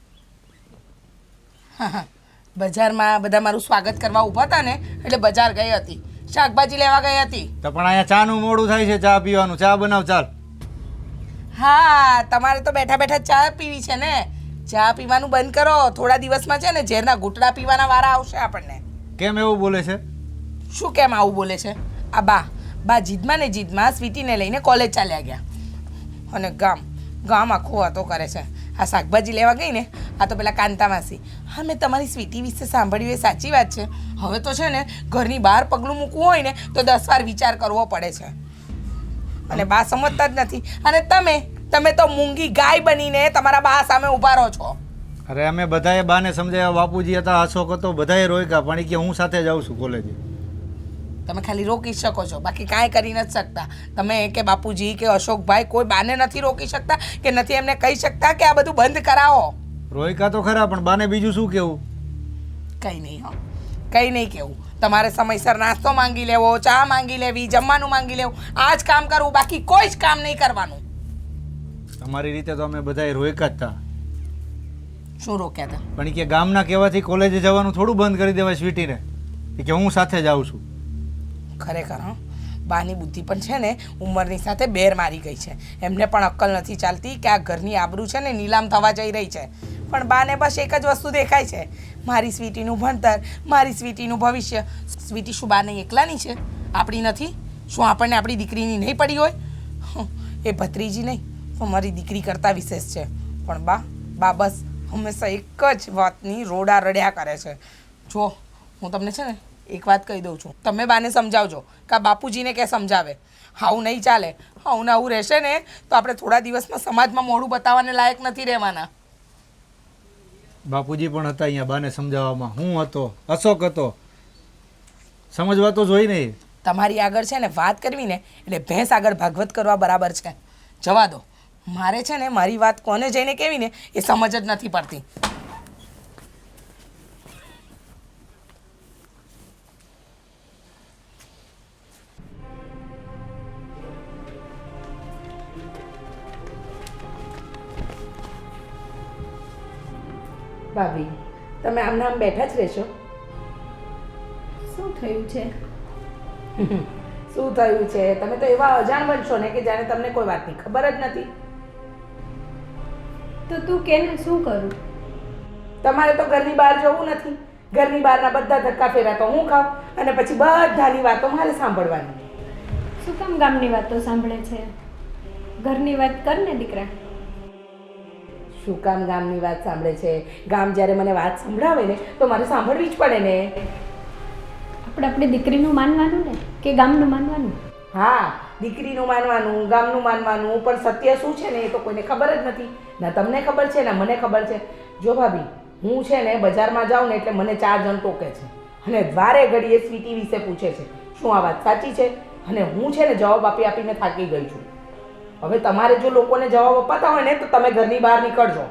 બજારમાં બધા મારું સ્વાગત કરવા ઊભા હતા ને એટલે બજાર ગઈ હતી, શાકભાજી લેવા ગઈ હતી. તો પણ અહીંયા ચાનું મોડું થાય છે, ચા પીવાનું. ચા બનાવ ચાલ. હા, તમારે તો બેઠા બેઠા ચા પીવી છે ને. ચા પીવાનું બંધ કરો. થોડા દિવસમાં છે ને ઝેરના ઘૂંટડા પીવાના વારા આવશે આપણને. કેમ એવું બોલે છે? શું કેમ આવું બોલે છે? આ બા જીદમાં ને જીદમાં સ્વીટીને લઈને કોલેજ ચાલ્યા ગયા અને ગામ આખો વાતો કરે છે. આ શાકભાજી લેવા ગઈ ને, આ તો પેલા કાંતા માસી. હા, મેં તમારી સ્વીટી વિશે સાંભળ્યું, એ સાચી વાત છે. હવે તો છે ને ઘરની બહાર પગલું મૂકવું હોય ને તો 10 વાર વિચાર કરવો પડે છે અને બા સમજતા જ નથી. અને તમે તો મૂંગી ગાય બનીને તમારા બા સામે ઊભા રહો છો. અરે અમે બધાએ બાને સમજાવ્યા, બાપુજી હતા, અશોક હતો, બધાએ રોક્યા, પણ એ કે હું સાથે જાઉં છું કોલેજે. તમે ખાલી રોકી શકો છો, બાકી કાંઈ કરી નથી શકતા. તમે કે બાપુજી કે અશોકભાઈ કોઈ બાને નથી રોકી શકતા કે નથી એમને કહી શકતા કે આ બધું બંધ કરાવો. રોયકા તો ખરા, પણ બાને બીજું શું કહેવું? કંઈ નહીં, હો કંઈ નહીં કહેવું. તમારે સમયસર નાસ્તો માંગી લેવો, ચા માંગી લેવી, જમવાનું માંગી લેવું, આ જ કામ કરવું, બાકી કોઈ જ કામ નહીં કરવાનું. તમારી રીતે તો અમે બધાએ રોયકા જ હતા. શું રોક્યા હતા? પણ એ કે ગામના કહેવાથી કોલેજે જવાનું થોડું બંધ કરી દેવાય સ્વીટીને. એ કે હું સાથે જાઉં છું. ખરેખર હા, બાની બુદ્ધિ પણ છે ને ઉંમરની સાથે બેર મારી ગઈ છે. એમને પણ અક્કલ નથી ચાલતી કે આ ઘરની આબરૂ છે ને નીલામ થવા જઈ રહી છે. પણ બાને બસ એક જ વસ્તુ દેખાય છે, મારી સ્વીટીનું ભણતર, મારી સ્વીટીનું ભવિષ્ય. સ્વીટી શું બાને એકલાની છે? આપણી નથી? શું આપણને આપણી દીકરીની નહીં પડી હોય? એ ભત્રીજી નહીં તો મારી દીકરી કરતાં વિશેષ છે. પણ બા બસ હંમેશા એક જ વાતની રોડા રડ્યા કરે છે. જો હું તમને છે ને એક વાત કહી દઉં છું, તમે બાને સમજાવજો કે બાપુજીને કે સમજાવે. આવું નહીં ચાલે. આવું ને આવું રહેશે ને તો આપણે થોડા દિવસમાં સમાજમાં મોઢું બતાવવાને લાયક નથી રહેવાના. બાપુજી પણ હતા અહીંયા બાને સમજાવવામાં. હું હતો, અશોક હતો, સમજવા તો જોઈ નહીં. તમારી આગળ છે ને વાત કરવી ને એટલે ભેંસ આગળ ભાગવત કરવા બરાબર છે. જવા દો. મારે છે ને મારી વાત કોને જઈને કહેવી ને એ સમજ જ નથી પડતી. ભાભી, તમે આમના આમ બેઠા જ રહેશો? શું થયું છે? શું થયું છે? તમે તો એવા અજાણ બનશો ને કે જાણે તમને કોઈ વાતની ખબર જ નથી. તો તું કે ને શું કરું? તમારે તો ઘરની બહાર જવું નથી. ઘરની બહારના બધા ધક્કા ફેરા તો હું ખાઉં અને પછી બધાની વાતો મારે સાંભળવાની. શું કામ ગામની વાતો સાંભળે છે? ઘરની વાત કર ને દીકરા. શું કામ ગામની વાત સાંભળે છે? ગામ જ્યારે મને વાત સંભળાવે ને તો મારે સાંભળવી જ પડે ને. આપણે આપણી દીકરીનું માનવાનું ને કે ગામનું માનવાનું? હા, દીકરીનું માનવાનું, ગામનું માનવાનું, પણ સત્ય શું છે ને એ તો કોઈને ખબર જ નથી. ના તમને ખબર છે ના મને ખબર છે. જો ભાભી, હું છે ને બજારમાં જાઉં ને એટલે મને 4 જણ ટોકે છે અને દ્વારે ઘડીએ સ્વીટી વિશે પૂછે છે. શું આ વાત સાચી છે? અને હું છે ને જવાબ આપીને થાકી ગઈ છું. હવે તમારે જો લોકોને જવાબ અપાતા હોય ને તો તમે ઘરની બહાર નીકળજો.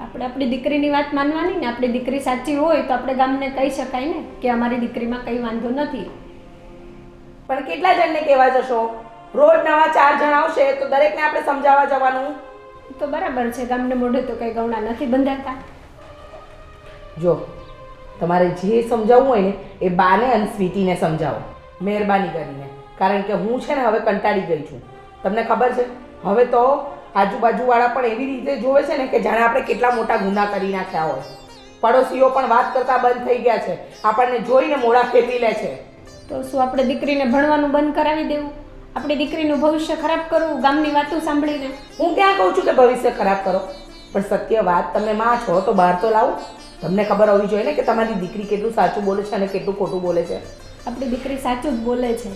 આપણે આપણી દીકરીની વાત માનવાની ને. આપણી દીકરી સાચી હોય તો આપણે ગામને કહી શકાય ને કે અમારી દીકરીમાં કંઈ વાંધો નથી. પણ કેટલા જણને કહેવા જશો? રોજ નવા 4 જણ આવશે તો દરેકને આપણે સમજાવવા જવાનું. તો બરાબર છે, ગામને મોઢે તો કંઈ ગૌણા નથી બંધાતા. જો તમારે જે સમજાવવું હોય ને એ બાને અને સ્વીટીને સમજાવો મહેરબાની કરીને, કારણ કે હું છે ને હવે કંટાળી ગઈ છું. તમને ખબર છે હવે તો આજુબાજુવાળા પણ એવી રીતે જોવે છે ને કે જાણે આપણે કેટલા મોટા ગુના કરી નાખ્યા હોય. પડોશીઓ પણ વાત કરતા બંધ થઈ ગયા છે, આપણને જોઈને મોઢા ફેરવી લે છે. તો શું આપણે દીકરીને ભણવાનું બંધ કરાવી દેવું? આપણી દીકરીનું ભવિષ્ય ખરાબ કરવું ગામની વાતો સાંભળીને? હું ક્યાં કહું છું કે ભવિષ્ય ખરાબ કરો, પણ સત્ય વાત તમે માં છો તો બહાર તો લાવો. તમને ખબર હોવી જોઈએ ને કે તમારી દીકરી કેટલું સાચું બોલે છે અને કેટલું ખોટું બોલે છે. આપણી દીકરી સાચું જ બોલે છે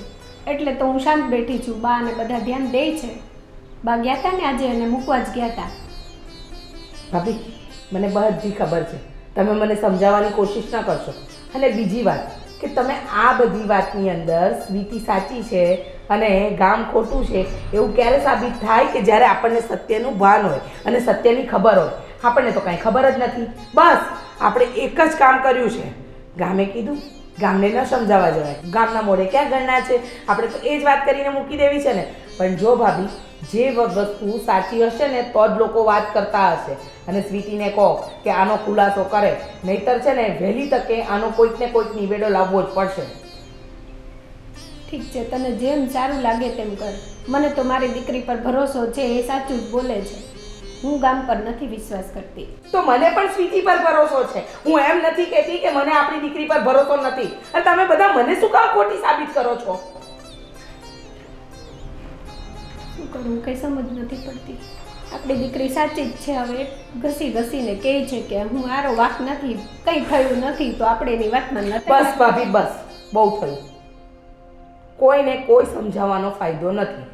એટલે તો હું શાંત બેઠી છું. બા અને બધા ધ્યાન દે છે. બા ગયા હતા ને આજે એને મૂકવા જ ગયા હતા. ભાભી મને બધી ખબર છે, તમે મને સમજાવવાની કોશિશ ના કરશો. અને બીજી વાત કે તમે આ બધી વાતની અંદર સ્વીટી સાચી છે અને ગામ ખોટું છે એવું ક્યારે સાબિત થાય કે જ્યારે આપણને સત્યનું ભાન હોય અને સત્યની ખબર હોય. આપણને તો કાંઈ ખબર જ નથી. બસ આપણે એક જ કામ કર્યું છે, ગામે કીધું, ગામને ન સમજાવવા જવાય, ગામના મોઢે ક્યાં ગણના છે, આપણે તો એ જ વાત કરીને મૂકી દેવી છે ને. પણ જો ભાભી જે વસ્તુ સાચી હશે ને તો જ લોકો વાત કરતા હશે. અને સ્વીટીને કહો કે આનો ખુલાસો કરે, નહીતર છે ને વહેલી તકે આનો કોઈક ને કોઈક નિવેડો લાવવો જ પડશે. ઠીક છે, તને જેમ સારું લાગે તેમ કર. મને તો મારી દીકરી પર ભરોસો છે, એ સાચું જ બોલે છે. હું ગામ પર નથી વિશ્વાસ કરતી. તો મને પણ સ્વીટી પર ભરોસો છે. હું એમ નથી કહેતી કે મને આપણી દીકરી પર ભરોસો નથી. અને તમે બધા મને શું કામ ખોટી સાબિત કરો છો? શું કરું કંઈ સમજ નથી પડતી. આપણી દીકરી સાચી જ છે. હવે ઘસી ઘસીને કહે છે કે હું આરો વાક નથી, કંઈ થયું નથી, તો આપણે એની વાતમાં નથી. બસ ભાભી બસ, બહુ થયું. કોઈને કોઈ સમજાવવાનો ફાયદો નથી.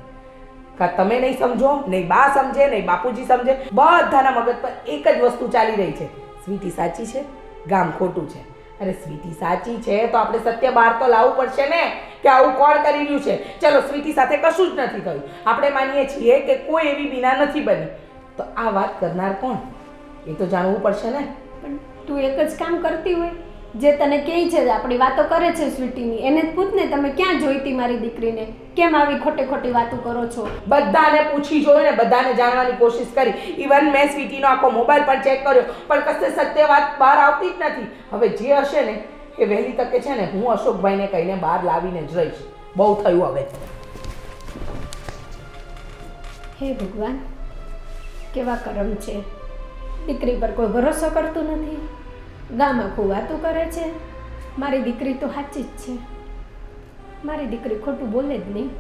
કા તમે નહીં સમજો, નહીં બા સમજે, નહીં બાપુજી સમજે, બધાના મગજ પર એક જ વસ્તુ ચાલી રહી છે, સ્વીટી સાચી છે, ગામ ખોટું છે. અરે સ્વીટી સાચી છે તો આપણે સત્ય બહાર તો લાવવું પડશે ને કે આવું કોણ કરી રહ્યું છે. ચલો સ્વીટી સાથે કશું જ નથી થયું, આપણે માનીએ છીએ કે કોઈ એવી બીના નથી બની, તો આ વાત કરનાર કોણ એ તો જાણવું પડશે ને. પણ તું એક જ કામ કરતી હોય, જે તને કહે છે, આપણી વાતો કરે છે સ્વીટીની, એને જ પૂછ ને તમે ક્યાં જોઈતી મારી દીકરીને? કેમ આવી ખોટી ખોટી વાતો કરો છો? બધાને પૂછી જોયું ને, બધાને જાણવાની કોશિશ કરી. ઇવન મેં સ્વીટીનો આખો મોબાઈલ પણ ચેક કર્યો, પણ કશે સત્ય વાત બહાર આવતી જ નથી. હવે જે હશે ને એ વહેલી તકે છે ને હું અશોકભાઈને કહીને બહાર લાવીને જ રહીશ. બહુ થયું હવે. હે ભગવાન, કેવા કરમ છે. દીકરી પર કોઈ ભરોસો કરતું નથી, ગામ આખું વાતું કરે છે. મારી દીકરી તો સાચી જ છે, મારી દીકરી ખોટું બોલે જ નહીં.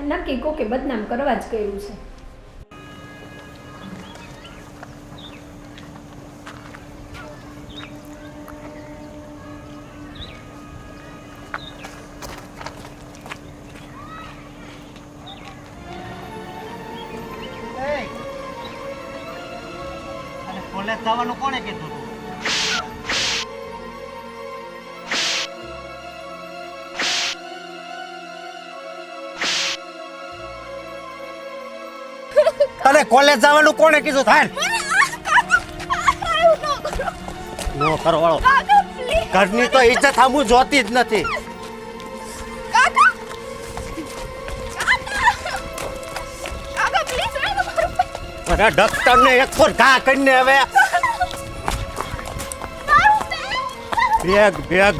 નક્કી કોકે બદનામ કરવા જ કર્યું છે. કોલેજ જવાનું કોણે કીધું તું? તને કોલેજ જવાનું કોણે કીધું? થાય નો કરવાળો, ઘરની તો ઇજ્જત આમું જોતી જ નથી. અરે ડોક્ટર ને એક ફોર ઘા કરીને હવે બેગ બેગ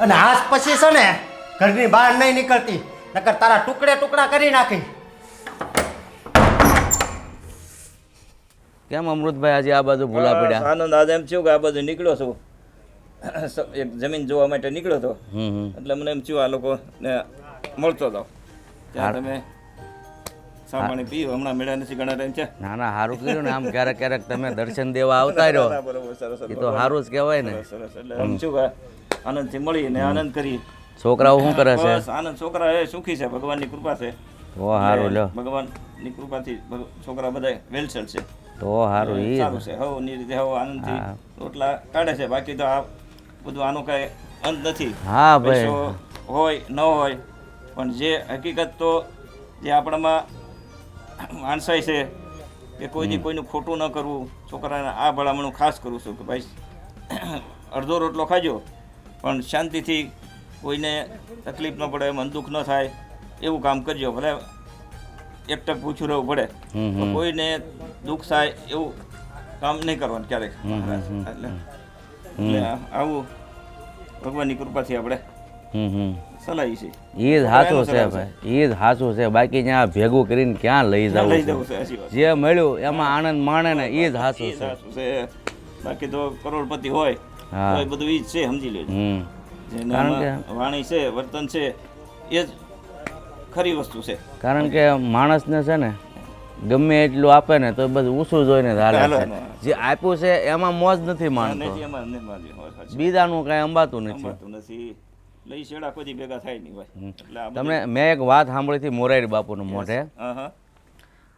અને આજ પછી છે ને ઘરની બહાર નહીં નીકળતી, નકર તારા ટુકડે ટુકડા કરી નાખી. કેમ અમૃતભાઈ આજે આ બાજુ ભૂલા પડ્યા? આનંદ આજે એમ થયું કે આ બાજુ નીકળ્યો છું, એક જમીન જોવા માટે નીકળ્યો હતો, એટલે મને એમ થયું આ લોકો ને મળતો હતો ત્યાં તમે ચા પાણી પીવું. હમણાં મેળા નથી ઘણા ટાઈમ છે. ના ના, સારું કર્યું ને. આમ ક્યારેક ક્યારેક તમે દર્શન દેવા આવતા રહ્યો, બરોબર, સરસ એ તો સારું જ કહેવાય ને. સરસ. એટલે એમ થયું કે આનંદથી મળી ને આનંદ કરી. છોકરાઓ શું કરે છે? બસ આનંદ, છોકરા એ સુખી છે, ભગવાનની કૃપા છે. ઓ સારું લ્યો. ભગવાનની કૃપાથી છોકરા બધા વેલસેલ છે. તો સારું એ સારું છે હવ ની રીતે હવ આનંદથી હા. રોટલા કાઢે છે. બાકી તો આ બધું આનો કાંઈ અંત નથી. હા ભાઈ. પૈસો હોય ન હોય પણ જે હકીકત તો જે આપણામાં માણસાઈ છે કે કોઈની કોઈનું ખોટું ન કરવું. છોકરાને આ ભલામણું ખાસ કરું છું કે ભાઈ અડધો રોટલો ખાજો પણ શાંતિથી, કોઈને તકલીફ ન પડે, મન દુઃખ ન થાય એવું કામ કરજો. ભલે એક ટક પૂછ્યું રહેવું પડે પણ કોઈને દુઃખ થાય એવું કામ નહીં કરવાનું ક્યારેક. એટલે આવું ભગવાનની કૃપાથી આપણે સલાહી છે. એ જ સાચું છે ભાઈ, એ જ સાચું છે. બાકી ત્યાં ભેગું કરીને ક્યાં લઈ લઈ જવું જવું છે? છે સાચી વાત. જે મળ્યું એમાં આનંદ માણે ને એ જ સાચું એ છે. સાચું છે. બાકી તો કરોડપતિ હોય હા. તો એ બધું એ જ છે, સમજી લેજો. જેને કારણ આમાં વાણી છે, વર્તન છે, એ જ ખરી વસ્તુ છે. કારણ કે માણસને છે ને ગમે એટલું આપે ને તો બધું ઊંચું જોઈને ધારે છે. જે આપ્યું છે એમાં મોજ નથી માણતો, નથી એમાં નહીં માનવી હોય, સાચી વાત. બીજાનું કાંઈ અંબાતું નથી. સંભાળતું નથી. લઈ શેડા કોઈ ભેગા થાય નહીં ભાઈ. એટલે આ બધું- તમને મેં એક વાત સાંભળી હતી મોરારી બાપુના મોઢે. હા હા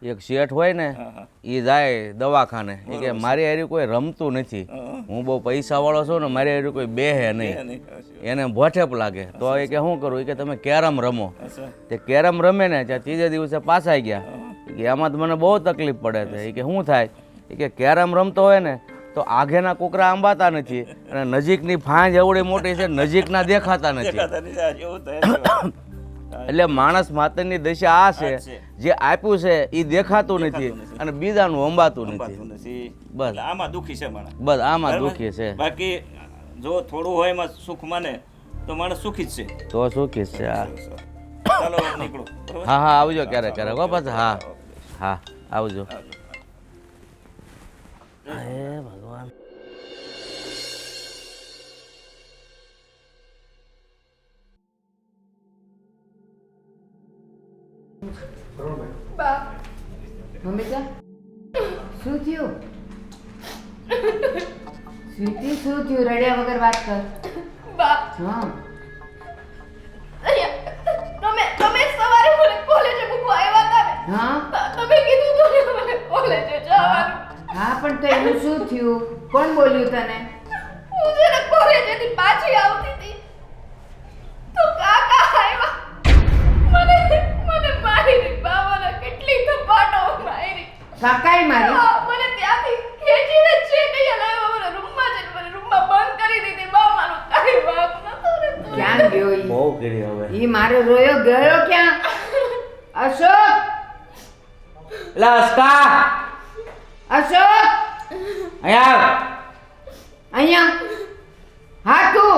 એક શેઠ હોય ને હા હા એ જાય દવાખાને, એ કે મારી હારી કોઈ રમતું નથી, હું બહુ પૈસાવાળો છું ને મારી હારી કોઈ બેહે નહીં, નહીં, સાચી વાત. એને ભોઠેપ લાગે. તો એ કે શું કરું? એ કે તમે કેરમ રમો. અચ્છા. તે કેરમ રમે ને ત્યાં ત્રીજે દિવસે પાછા ગયા. એ કે આમાં તો મને બહુ તકલીફ પડે છે. એ કે શું થાય? એ કે કેરમ રમતો હોય ને તો આગેના કૂકરા આંબાતા નથી અને નજીકની ફાંજ એવડી મોટી છે, નજીકના દેખાતા નથી. દેખાતા નથી, આ જેવું થાય છે. એટલે માણસ માતરની દશા આ છે, જે આપ્યું છે એ દેખાતું નથી અને બીજાનું અંબાતું નથી. સંભાળતું નથી. બસ. એટલે આમાં દુઃખી છે માણસ. બસ આમાં બરાબર? દુઃખી છે. બાકી જો થોડું હોય એમાં સુખ માને તો માણસ સુખી જ છે. તો સુખી જ છે. હા ચાલો નીકળો. બરોબર? હા હા આવજો ક્યારેક ક્યારેક હો પાછા. હા હા આવજો. હે ભગવાન. બા મમ્મી શું થયું? સ્વીટી શું થયું? રડ્યા વગર વાત કર. બા હા તમે સવારે મને કોલેજે મૂકવા આવ્યા હતા ને, હા તમે કીધું તું ને મને કોલેજે જવાનું. હા પણ તો એનું શું થયું? કોણ બોલ્યું તને? હું જ્યારે કોલેજેથી પાછી આવતી હતી તો કાકા આવ્યા. મને મારી બા, મને કેટલી થપાટો મારી. કાકાએ મારી? હા, મને ત્યાંથી ખેંચીને છેક અહીંયા લાવ્યા. મને રૂમમાં જઈને મને રૂમમાં બંધ કરી દીધી. બા મારો કાંઈ વાંક નતો રે. ક્યાં ગયો ઈ? બહુ કરી હવે. ઈ મારો રોયો ગયો ક્યાં? અશોક! એલા અસ્કા અશોક! અહીંયા અહીંયા હા તું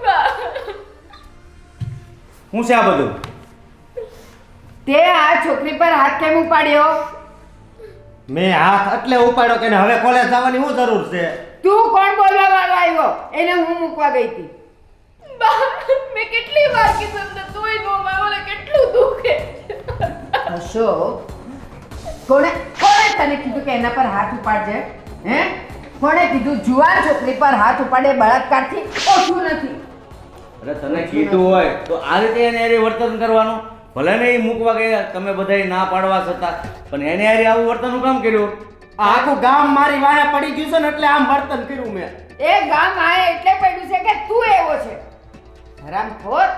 બા શું છે આ બધું? તે આ છોકરી પર હાથ કેમ ઉપાડ્યો? મેં હાથ એટલે ઉપાડ્યો કે હવે કોલેજ જવાની શું જરૂર છે? તું કોણ બોલવા વાળો આવ્યો? એને હું મૂકવા ગઈ હતી. બા મેં કેટલી વાર કીધું એમને, તોય નો માનો. મને કેટલું દુખે. અશોક, કોણે તને કીધું કે એના પર હાથ ઉપાડજે? હે? કોણે કીધું જુવાન છોકરી પર હાથ ઉપાડે બળાત્કારથી ઓછું નથી? અરે તને કીધું હોય તો આ રીતે એને હારે વર્તન કરવાનું. ભલે ને એ મૂકવા ગયા તમે બધાય ના પાડવા છતાં, પણ એને હારે આવું વર્તન કામ કર્યું? આ આખું ગામ મારી વાહે પડી ગયું છે ને એટલે આમ વર્તન કર્યું મેં. એ ગામ આએ એટલે પડ્યું છે કે તું એવો છે. હરામખોર!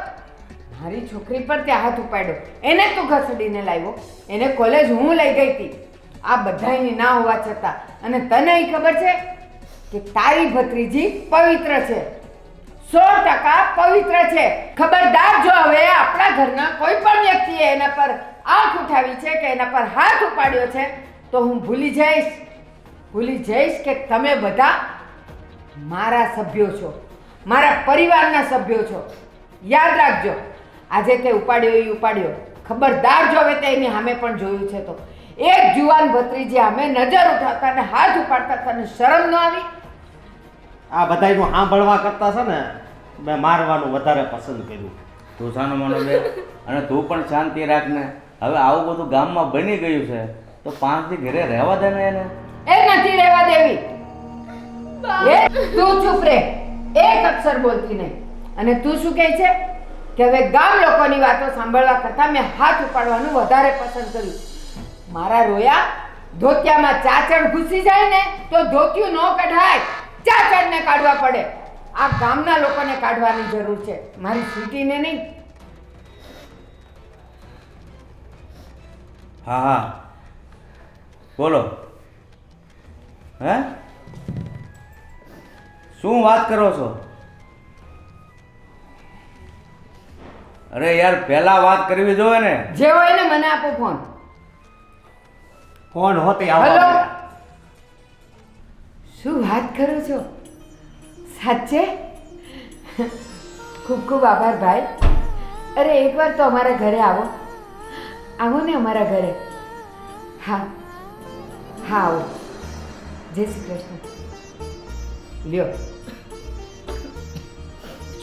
મારી છોકરી પર તે હાથ ઉપાડ્યો, એને તું ઘસડીને લાવ્યો, એને કોલેજ હું લઈ ગઈ હતી આ બધાયની ના હોવા છતાં. અને તને ઈ ખબર છે કે તારી ભત્રીજી પવિત્ર છે, 100% પવિત્ર છે. ખબરદાર જો હવે આપણા ઘરના કોઈ પણ વ્યક્તિએ એના પર આંખ ઉઠાવી છે કે એના પર હાથ ઉપાડ્યો છે તો હું ભૂલી જઈશ કે તમે બધા મારા સભ્યો છો, મારા પરિવારના સભ્યો છો. યાદ રાખજો, આજે તે ઉપાડ્યો એ ઉપાડ્યો. ખબરદાર જો હવે તે એની સામે પણ જોયું છે તો એક જુવાન ભત્રીજી સામે નજર ઉઠાવતા ને હાથ ઉપાડતા તને શરમ ન આવી? આ બધાયનું સાંભળવા કરતા છે ને મેં મારવાનું વધારે પસંદ કર્યું. તું સાનો માનો બે, અને તું પણ શાંતિ રાખ ને. હવે આવું બધું ગામમાં બની ગયું છે તો 5 દી ઘરે રહેવા દે ને એને. એ નથી રહેવા દેવી. એ તું ચૂપ રહે, એક અક્ષર બોલતી નહીં. અને તું શું કહે છે કે હવે ગામ લોકોની વાતો સાંભળવા કરતાં મેં હાથ ઉપાડવાનું વધારે પસંદ કર્યું. મારા રોયા ધોતિયામાં ચાચડ ઘૂસી જાય ને તો ધોતિયું ન કઢાય, ચાચડને કાઢવા પડે. આ ગામના લોકોને કાઢવાની જરૂર છે, મારી સ્વીટીને નહીં. હા હા બોલો. હે શું વાત કરો છો? અરે યાર પહેલા વાત કરવી જોઈએ ને. જે હોય ને મને આપો ફોન. ફોન હોતે હલો. આવવા શું વાત કરો છો? સાચે? ખૂબ ખૂબ આભાર ભાઈ. અરે એકવાર તો અમારા ઘરે આવો. આવો ને અમારા ઘરે. હા હા આવો. જય શ્રી કૃષ્ણ. લ્યો.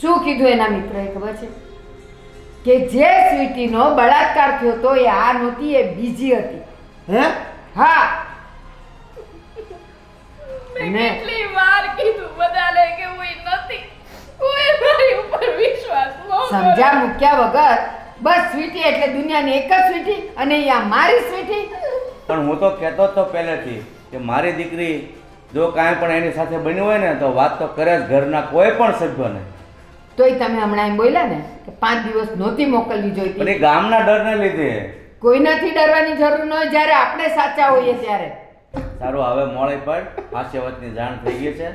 શું કીધું એના મિત્રએ ખબર છે? કે જે સ્વીટીનો બળાત્કાર થયો તો એ આ નહોતી, એ બીજી હતી. હે હા. મેં ને- કેટલી વાર કીધું બધાને કે હું ઈ નથી, કોઈ મારી ઉપર વિશ્વાસ ન કરે. સમજ્યા મૂક્યા વગર બસ સ્વીટી એટલે દુનિયાની એક જ સ્વીટી અને અહીંયા મારી સ્વીટી. પણ હું તો કહેતો જ તો પહેલેથી કે મારી દીકરી જો કાંઈ પણ એની સાથે બન્યું હોય ને તો વાત તો કરે જ ઘરના કોઈ પણ સભ્યોને. તોય તમે હમણાં એમ બોલ્યા ને કે 5 દિવસ નહોતી મોકલવી પણ જોઈતી. એ ગામના ડરને લીધે. કોઈનાથી ડરવાની જરૂર ન હોય જ્યારે આપણે સાચા હોઈએ ત્યારે. સારું હવે મોડે પર હાસ્યવતની જાણ થઈ ગઈ છે.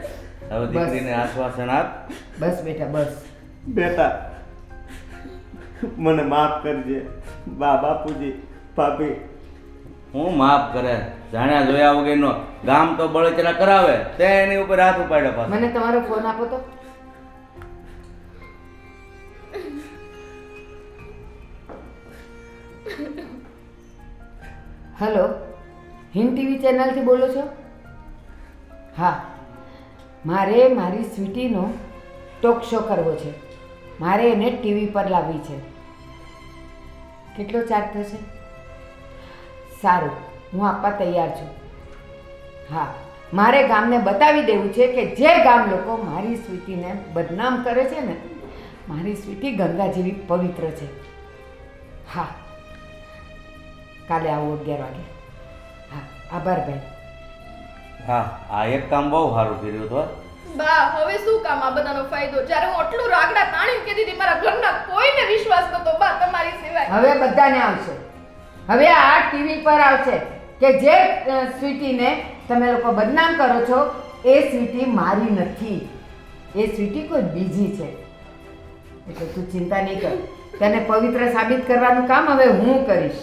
હવે દીકરીને આશ્વાસન આપ. બસ બેટા બસ. બેટા મને માફ કરજે. બાપુજી ભાભી હું માફ કરે જાણ્યા જોયા વગરનો ગામ તો બળતરા કરાવે તે એની ઉપર હાથ ઉપાડ્યો પાછો. મને તમારો ફોન આપો તો. હેલો, હિન્દ ટીવી ચેનલથી બોલો છો? હા, મારે મારી સ્વીટીનો ટોક શો કરવો છે. મારે એને ટીવી પર લાવવી છે. કેટલો ચાર્જ થશે? સારું, હું આપવા તૈયાર છું. હા, મારે ગામને બતાવી દેવું છે કે જે ગામ લોકો મારી સ્વીટીને બદનામ કરે છે ને, મારી સ્વીટી ગંગા જેવી પવિત્ર છે. હા, કાલે આવો 11 વાગે. હા, આભાર ભાઈ. હા આ એક કામ બહુ સારું કર્યું તો. બા હવે શું કામ આ બધાનો ફાયદો, જ્યારે હું આટલું રાગડા તાણી કહેતી હતી મારા ઘરના કોઈને વિશ્વાસ નતો બા તમારી સિવાય. હવે બધાને આવશે. હવે આ ટીવી પર આવશે કે જે સ્વીટીને તમે લોકો બદનામ કરો છો એ સ્વીટી મારી નથી, એ સ્વીટી કોઈ બીજી છે. એટલે તું ચિંતા નહીં કર. તને પવિત્ર સાબિત કરવાનું કામ હવે હું કરીશ.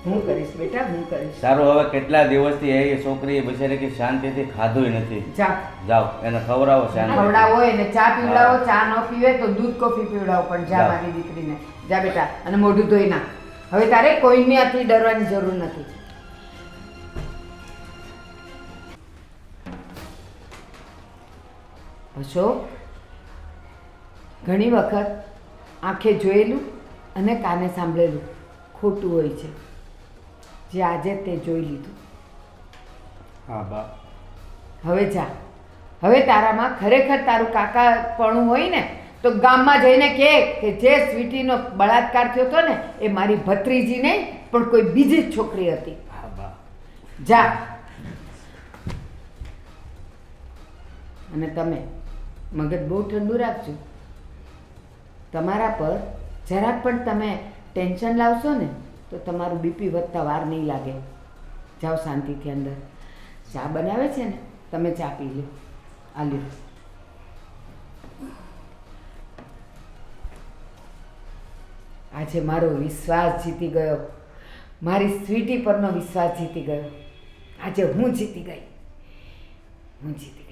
હું કરીશ બેટા, હું કરીશ. સારું હવે કેટલા દિવસથી એ છોકરી બિચારી કે શાંતિથી ખાધું નથી. જા જાઓ એને ખવડાવો શાંતિ. ખવડાવો એને ચા પીવડાવો. ચા ન પીવે તો દૂધ કોફી પીવડાવો. પણ જા મારી દીકરીને. જા બેટા અને મોઢું ધોઈ નાખ. હવે તારે કોઈનાથી ડરવાની જરૂર નથી. અશોક, ઘણી વખત આંખે જોયેલું અને કાને સાંભળેલું ખોટું હોય છે. જે આજે તે જોઈ લીધું. હા બા હવે જા. હવે તારામાં ખરેખર તારું કાકાપણું હોય ને તો ગામમાં જઈને કહે કે જે સ્વીટીનો બળાત્કાર થયો હતો ને એ મારી ભત્રીજી નહીં પણ કોઈ બીજી જ છોકરી હતી. હા બા જા. અને તમે મગજ બહુ ઠંડુ રાખજો. તમારા પર જરાક પણ તમે ટેન્શન લાવશો ને તો તમારું બીપી વધતા વાર નહીં લાગે. જાઓ શાંતિથી અંદર. ચા બનાવે છે ને તમે ચા પી લો. આ લ્યો. આજે મારો વિશ્વાસ જીતી ગયો. મારી સ્વીટી પરનો વિશ્વાસ જીતી ગયો. આજે હું જીતી ગઈ. હું જીતી ગઈ.